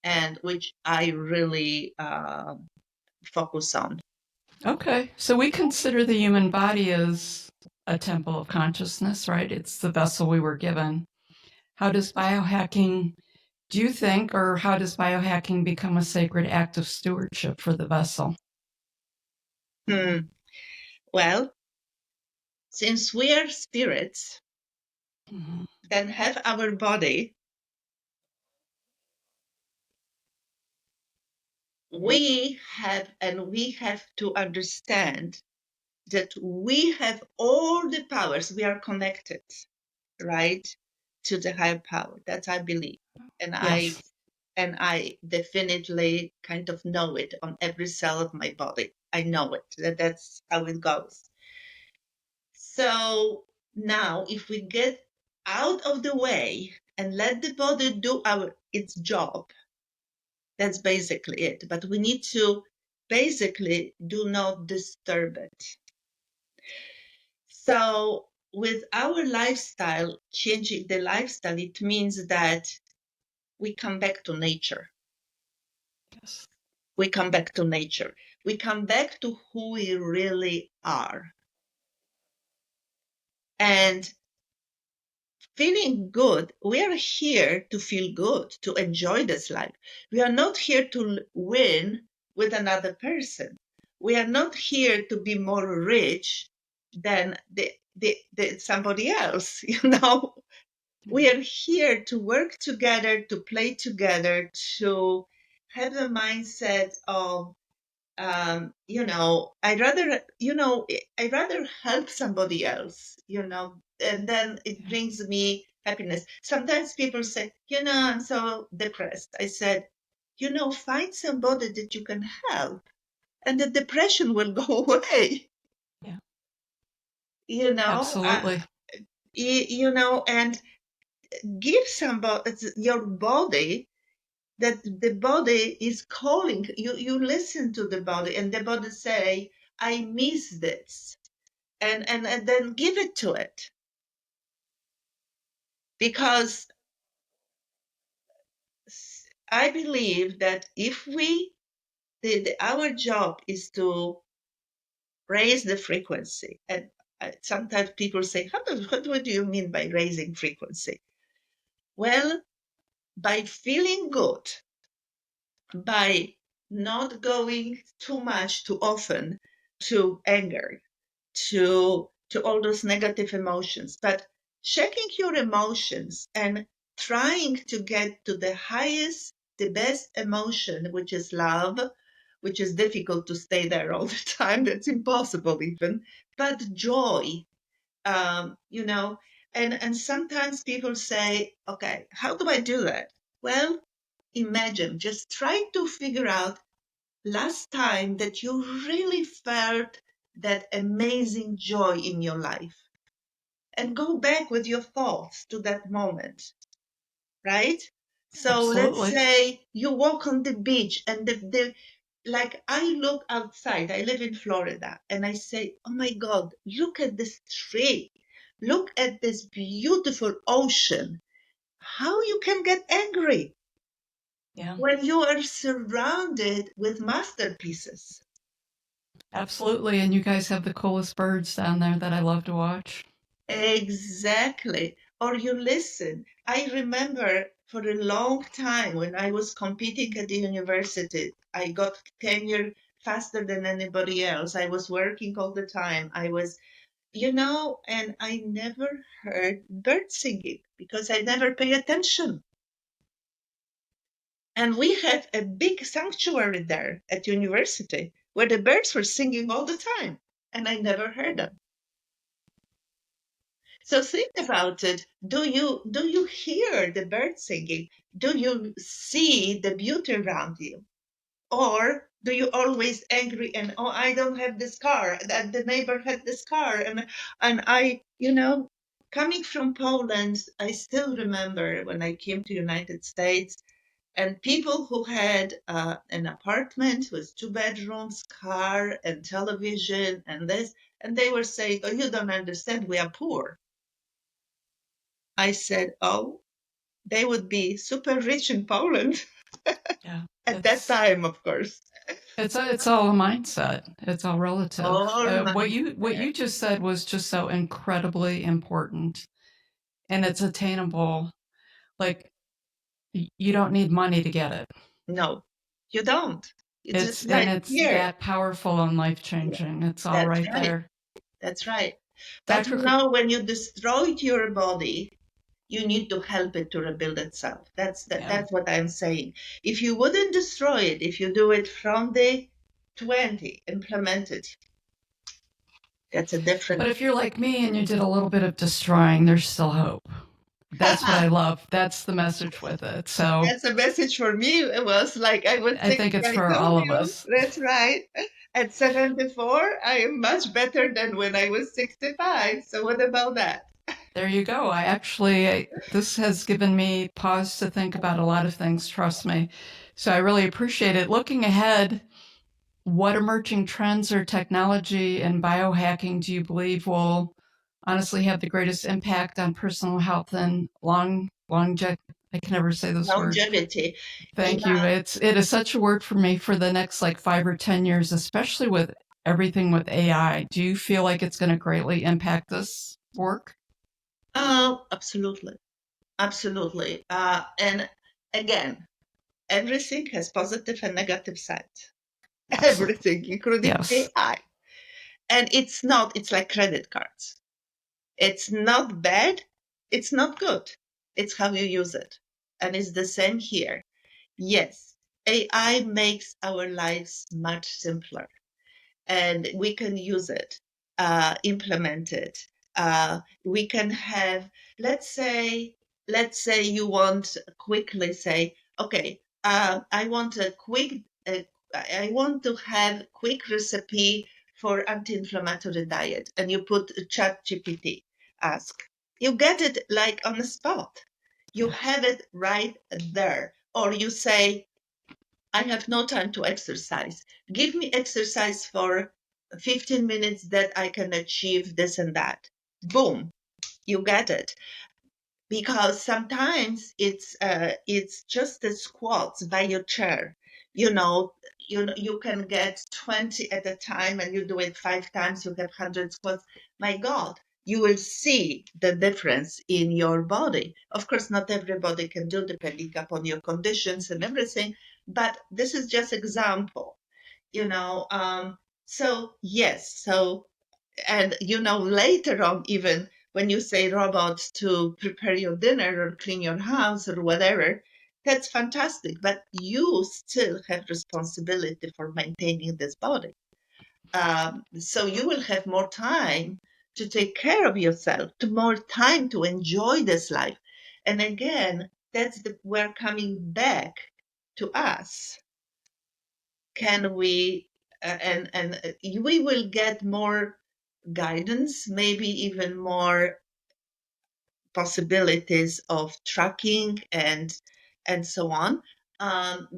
and which I really focus on. Okay. So we consider the human body as a temple of consciousness, right? It's the vessel we were given. How does biohacking, do you think, or how does biohacking become a sacred act of stewardship for the vessel? Hmm. Well, since we are spirits Mhm. that have our body, we have to understand that we have all the powers. We are connected, right, to the higher power. That's I believe, and I Yes. and I definitely kind of know it on every cell of my body. I know it. That's how it goes. So now, if we get out of the way and let the body do its job, that's basically it. But we need to basically do not disturb it. So with our lifestyle, changing the lifestyle, it means that we come back to nature. Yes. We come back to nature. We come back to who we really are. And feeling good, we are here to feel good, to enjoy this life. We are not here to win with another person. We are not here to be more rich than somebody else, We are here to work together, to play together, to have a mindset of I'd rather help somebody else, and then it brings me happiness. Sometimes people say, I'm so depressed. I said, find somebody that you can help, and the depression will go away. Yeah. You know, Absolutely. and give somebody your body that the body is calling you. You listen to the body, and the body say, I miss this, and then give it to it, because I believe that if our job is to raise the frequency. And sometimes people say, what do you mean by raising frequency? Well, by feeling good, by not going too much too often to anger, to all those negative emotions, but checking your emotions and trying to get to the highest, the best emotion, which is love, which is difficult to stay there all the time. That's impossible even. But joy, you know, and sometimes people say, okay, how do I do that? Well, imagine, just try to figure out last time that you really felt that amazing joy in your life, and go back with your thoughts to that moment, right? So let's Absolutely. say you walk on the beach, and like I look outside, I live in Florida, and I say, oh my God, look at this tree. Look at this beautiful ocean. How you can get angry Yeah. when you are surrounded with masterpieces? Absolutely. And you guys have the coolest birds down there that I love to watch. Exactly. Or you listen. I remember for a long time when I was competing at the university, I got tenure faster than anybody else. I was working all the time. And I never heard bird singing because I never pay attention. And we had a big sanctuary there at university where the birds were singing all the time, and I never heard them. So think about it. Do you hear the birds singing? Do you see the beauty around you? Or do you always angry and, oh, I don't have this car, that the neighbor had this car, and coming from Poland, I still remember when I came to United States, and people who had an apartment with 2 bedrooms, car, and television, and this, and they were saying, oh, you don't understand, we are poor. I said, oh, they would be super rich in Poland Yeah. at that time, of course. It's all a mindset. It's all relative. All What you just said was just so incredibly important, and it's attainable. Like you don't need money to get it. No, you don't. It's just right It's here. that powerful and life Yeah, changing. It's all that's right right. there. That's right. But Dr. when you destroyed your body, you need to help it to rebuild itself. Yeah. That's what I'm saying. If you wouldn't destroy it, if you do it from day 20, implement it. That's a different. But if you're like me and you did a little bit of destroying, there's still hope. That's what I love. That's the message with it. So That's a message for me. It was like I was I think thinking, it's I for told all of you. us. That's right. At 74, I am much better than when I was 65. So what about that? There you go. This has given me pause to think about a lot of things, trust me. So I really appreciate it. Looking ahead, what emerging trends or technology and biohacking do you believe will honestly have the greatest impact on personal health and longevity? I can never say this word. Longevity. Thank Yeah. you. It is such a word for me for the next like 5 or 10 years, especially with everything with AI. Do you feel like it's going to greatly impact this work? Oh, absolutely. Absolutely. And again, everything has positive and negative sides. Absolutely. Everything, including Yes. AI. And it's like credit cards. It's not bad, it's not good. It's how you use it. And it's the same here. Yes, AI makes our lives much simpler and we can use it, implement it. We can have, let's say, let's say you want quickly say, okay, I want a quick, I want to have quick recipe for anti-inflammatory diet, and you put Chat GPT, ask, you get it like on the spot. You have it right there, or you say, I have no time to exercise. Give me exercise for 15 minutes that I can achieve this and that. Boom, you get it. Because sometimes it's just the squats by your chair. You know, you can get 20 at a time and you do it 5 times, you have 100 squats. My God, you will see the difference in your body. Of course, not everybody can do depending upon your conditions and everything, but this is just example, you know. So yes, so and later on, even when you say robots to prepare your dinner or clean your house or whatever, that's fantastic, but you still have responsibility for maintaining this body. So you will have more time to take care of yourself, to more time to enjoy this life. And again, we're coming back to us. Can we and we will get more guidance, maybe even more possibilities of tracking and so on.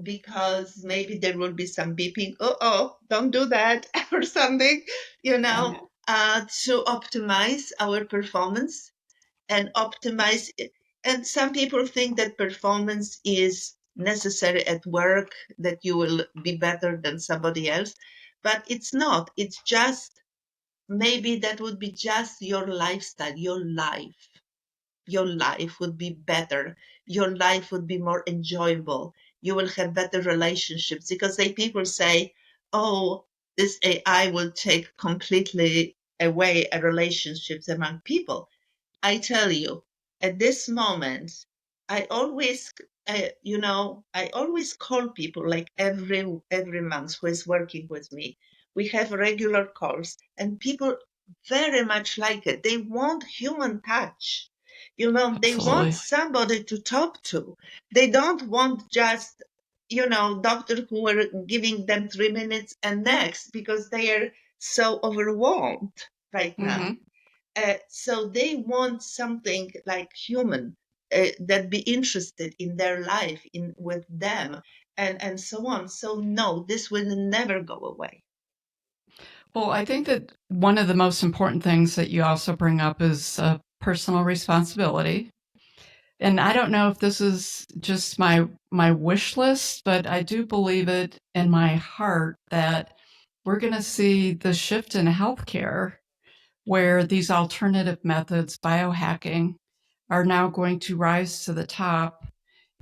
Because maybe there will be some beeping, oh, don't do that, or something, Yeah. to optimize our performance and optimize it. And some people think that performance is necessary at work, that you will be better than somebody else, but it's not. It's just maybe that would be just your lifestyle, your life. Your life would be better. Your life would be more enjoyable. You will have better relationships because people say, oh, this AI will take completely away relationships among people. I tell you, at this moment, I always, I always call people like every month who is working with me. We have regular calls, and people very much like it. They want human touch. They want Absolutely. somebody to talk to. They don't want just, doctor who are giving them 3 minutes and next because they are so overwhelmed right now. Hmm. So they want something like human, that be interested in their life, in with them, and so on. So no, this will never go away. Well, I think that one of the most important things that you also bring up is personal responsibility. And I don't know if this is just my wish list, but I do believe it in my heart that we're going to see the shift in healthcare where these alternative methods, biohacking, are now going to rise to the top,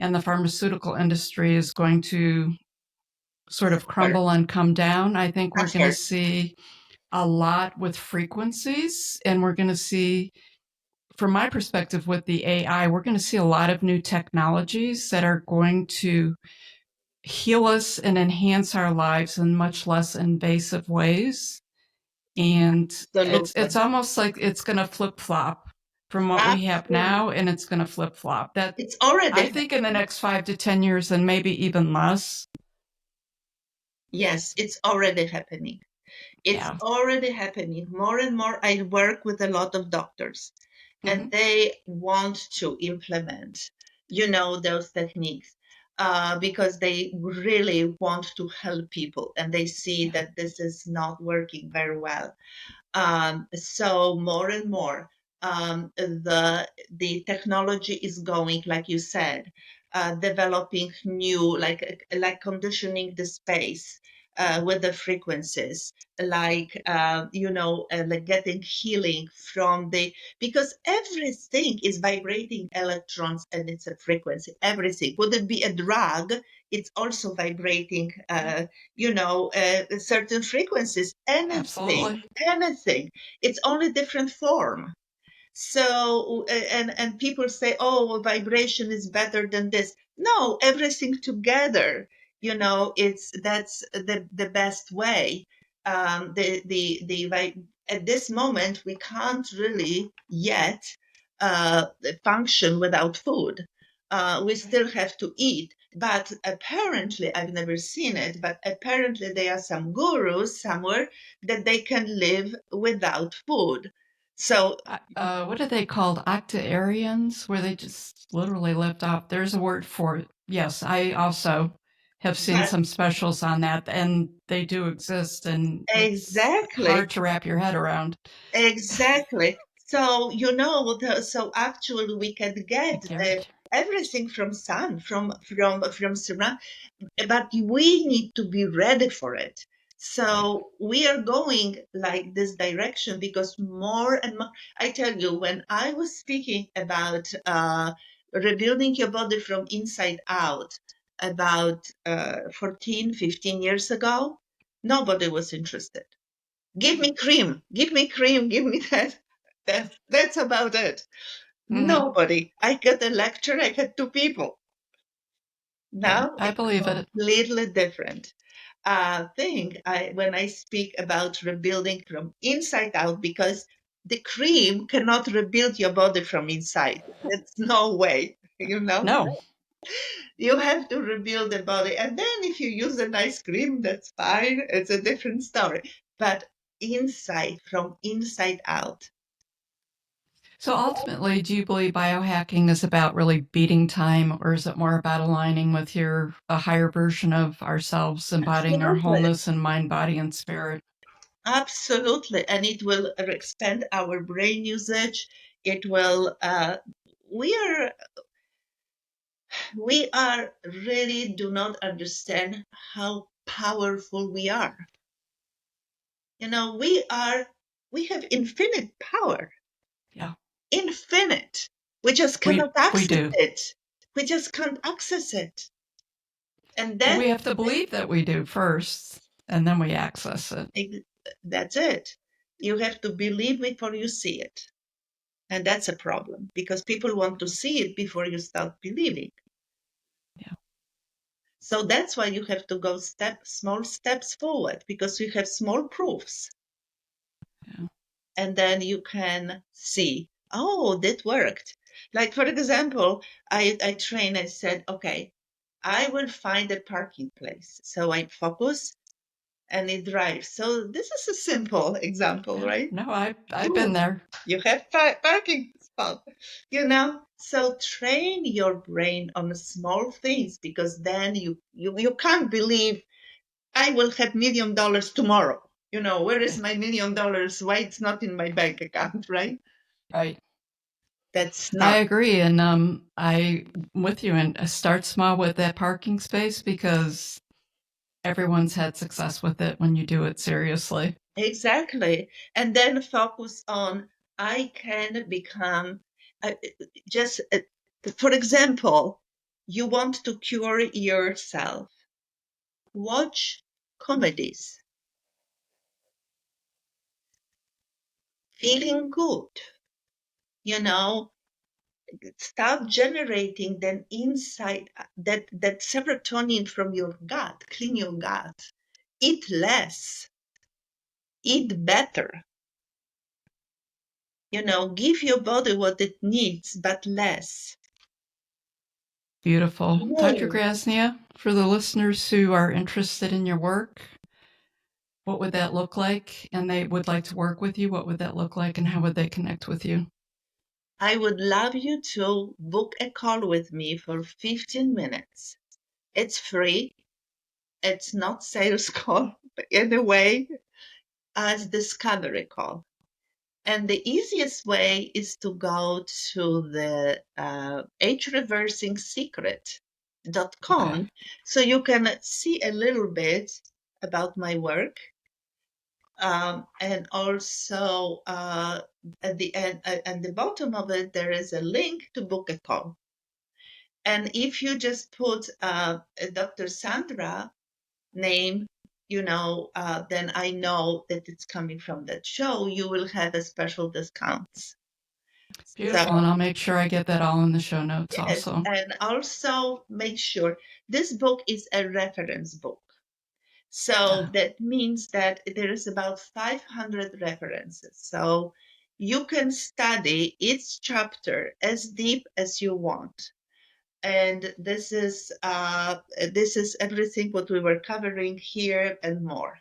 and the pharmaceutical industry is going to sort of Suffer, crumble and come down. I think we're going to suffer. see a lot with frequencies, and we're going to see, from my perspective with the AI, we're going to see a lot of new technologies that are going to heal us and enhance our lives in much less invasive ways. And it's Absolutely. almost like it's going to flip flop from what we have Absolutely. now, and it's going to flip flop. That It's already I think in the happening. next 5 to 10 years, and maybe even less. Yes, it's already happening. It's Yeah. already happening more and more. I work with a lot of doctors, and Hmm. they want to implement, those techniques because they really want to help people, and they see Yeah. that this is not working very well. So more and more, the technology is going, like you said, developing new, like conditioning the space with the frequencies, like getting healing from the, because everything is vibrating electrons and it's a frequency. Everything. Would it be a drug? It's also vibrating, certain frequencies. Absolutely. Anything. It's only different form. So and people say, oh, vibration is better than this. No, everything together, it's that's the best way. At this moment we can't really yet uh function without food. We still have to eat, but apparently, I've never seen it, but apparently there are some gurus somewhere that they can live without food. So What are they called? Octoarians, where they just literally lift off. There's a word for it. Yes, I also have seen but some specials on that, and they do exist, and it's exactly, hard to wrap your head around. exactly. So so actually we can I get guarantee. everything from sun, from surround, but we need to be ready for it. Right. So we are going like this direction because more and more. I tell you, when I was speaking about rebuilding your body from inside out about 14, 15 years ago, nobody was interested. Give me cream, give me cream, give me that. That's about it. Hmm. Nobody. I got a lecture, I had two people. Yeah, Now I it's believe it. completely different thing when I speak about rebuilding from inside out, because the cream cannot rebuild your body from inside. There's no way, No. You have to rebuild the body. And then if you use a nice cream, that's fine. It's a different story. But inside, from inside out. So ultimately, do you believe biohacking is about really beating time, or is it more about aligning with a higher version of ourselves, embodying our Absolutely. wholeness in mind, body, and spirit? Absolutely. And it will expand our brain usage. It will, we are really do not understand how powerful we are. We have infinite power, Yeah, infinite. We just we cannot we access do. it. We just can't access it. And Well, that we have to believe that we do first, and then we access it. that's it. You have to believe before you see it. And that's a problem because people want to see it before you start believing. Yeah, So that's why you have to go small steps forward, because you have small proofs. yeah. And then you can see, oh, that worked. Like, for example, I said, okay, I will find a parking place. So I focus and it drives. So this is a simple example, Yeah. right? No, I've been Boom, there. you have parking spot. So train your brain on small things, because then you can't believe I will have $1 million tomorrow. Where is Right. my $1 million? Why it's not in my bank account, right? Right. That's I not agree, and I'm with you. And start small with that parking space because everyone's had success with it when you do it seriously. exactly. And then focus on, I can become uh, just, for example, you want to cure yourself. Watch comedies, feeling good, you know, start generating then inside that serotonin from your gut, clean your gut, eat less, eat better, give your body what it needs, but less. Beautiful. Dr. Move. Grasnia, for the listeners who are interested in your work, what would that look like? And they would like to work with you, what would that look like, and how would they connect with you? I would love you to book a call with me for 15 minutes. It's free. It's not sales call in a way as discovery call. And the easiest way is to go to the agereversingsecret.com Okay. so you can see a little bit about my work. And also at the end, at the bottom of it, there is a link to book a call. And if you just put Dr. Sandra name, then I know that it's coming from that show. You will have a special discounts. So Beautiful. And I'll make sure I get that all in the show notes yes, also. and also make sure this book is a reference book. So that means that there is about 500 references. So you can study each chapter as deep as you want. And this is everything what we were covering here and more.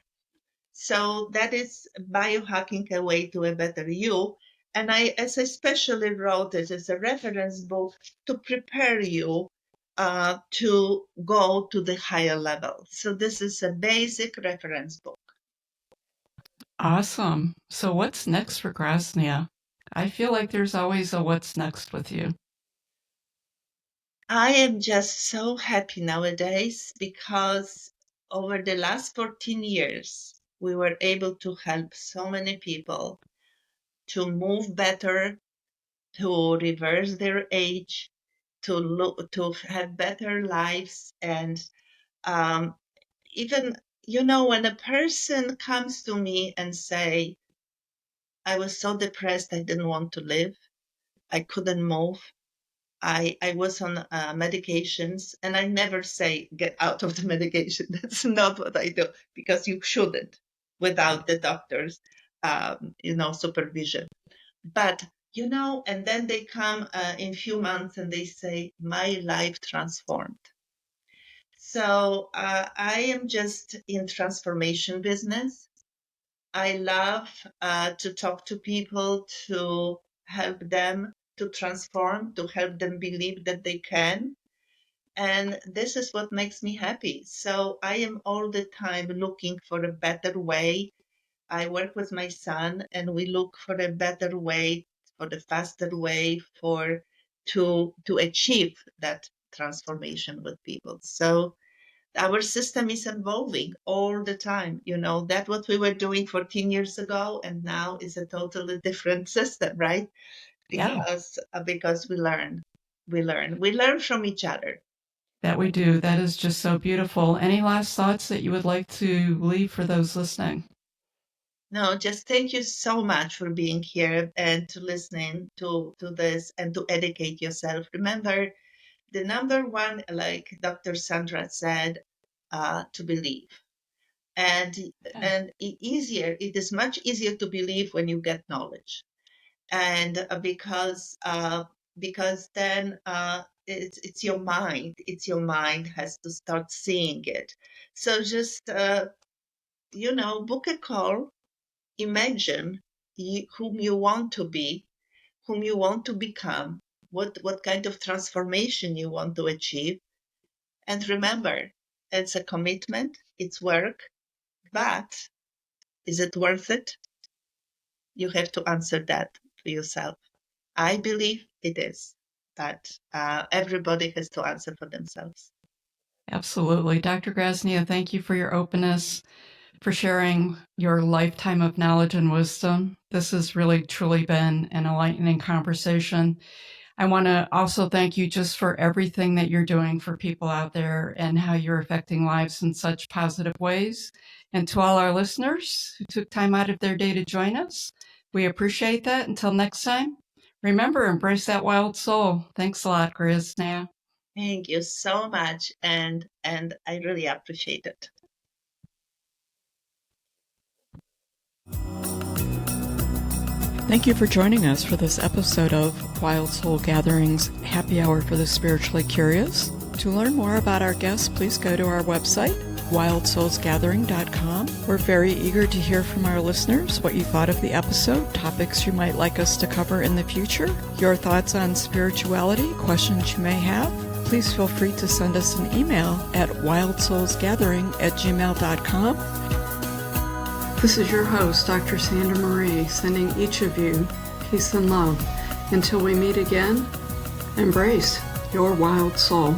So that is Biohacking A Way to a Better You. And I especially wrote it as a reference book to prepare you to go to the higher level. So this is a basic reference book. Awesome. So what's next for Grazyna? I feel like there's always a what's next with you. I am just so happy nowadays because over the last 14 years, we were able to help so many people to move better, to reverse their age, to have better lives. And even, when a person comes to me and say, I was so depressed, I didn't want to live, I couldn't move, I was on medications, and I never say get out of the medication. That's not what I do, because you shouldn't without the doctor's, supervision. But, and then they come in few months and they say, my life transformed. So I am just in transformation business. I love to talk to people, to help them to transform, to help them believe that they can. And this is what makes me happy. So I am all the time looking for a better way. I work with my son and we look for a better way, for the faster way to achieve that transformation with people. So our system is evolving all the time. That what we were doing 14 years ago and now is a totally different system, right? Yeah, Because we learn from each other. that we do. That is just so beautiful. Any last thoughts that you would like to leave for those listening? No, just thank you so much for being here and to listening to this and to educate yourself. Remember, the number one, like Dr. Sandra said, to believe. And Yeah. it is much easier to believe when you get knowledge. And because then it's your mind. It's your mind has to start seeing it. So just book a call. Imagine whom you want to be, whom you want to become, what kind of transformation you want to achieve. And remember, it's a commitment, it's work, but is it worth it? You have to answer that for yourself. I believe it is, but everybody has to answer for themselves. Absolutely. Dr. Grazyna, thank you for your openness, for sharing your lifetime of knowledge and wisdom. This has really, truly been an enlightening conversation. I want to also thank you just for everything that you're doing for people out there and how you're affecting lives in such positive ways. And to all our listeners who took time out of their day to join us, we appreciate that. Until next time, remember, embrace that wild soul. Thanks a lot, Grazyna. Thank you so much, and I really appreciate it. Thank you for joining us for this episode of Wild Soul Gatherings Happy Hour for the Spiritually Curious. To learn more about our guests, please go to our website, wildsoulsgathering.com. We're very eager to hear from our listeners what you thought of the episode, topics you might like us to cover in the future, your thoughts on spirituality, questions you may have. Please feel free to send us an email at wildsoulsgathering@gmail.com. This is your host, Dr. Sandra Marie, sending each of you peace and love. Until we meet again, embrace your wild soul.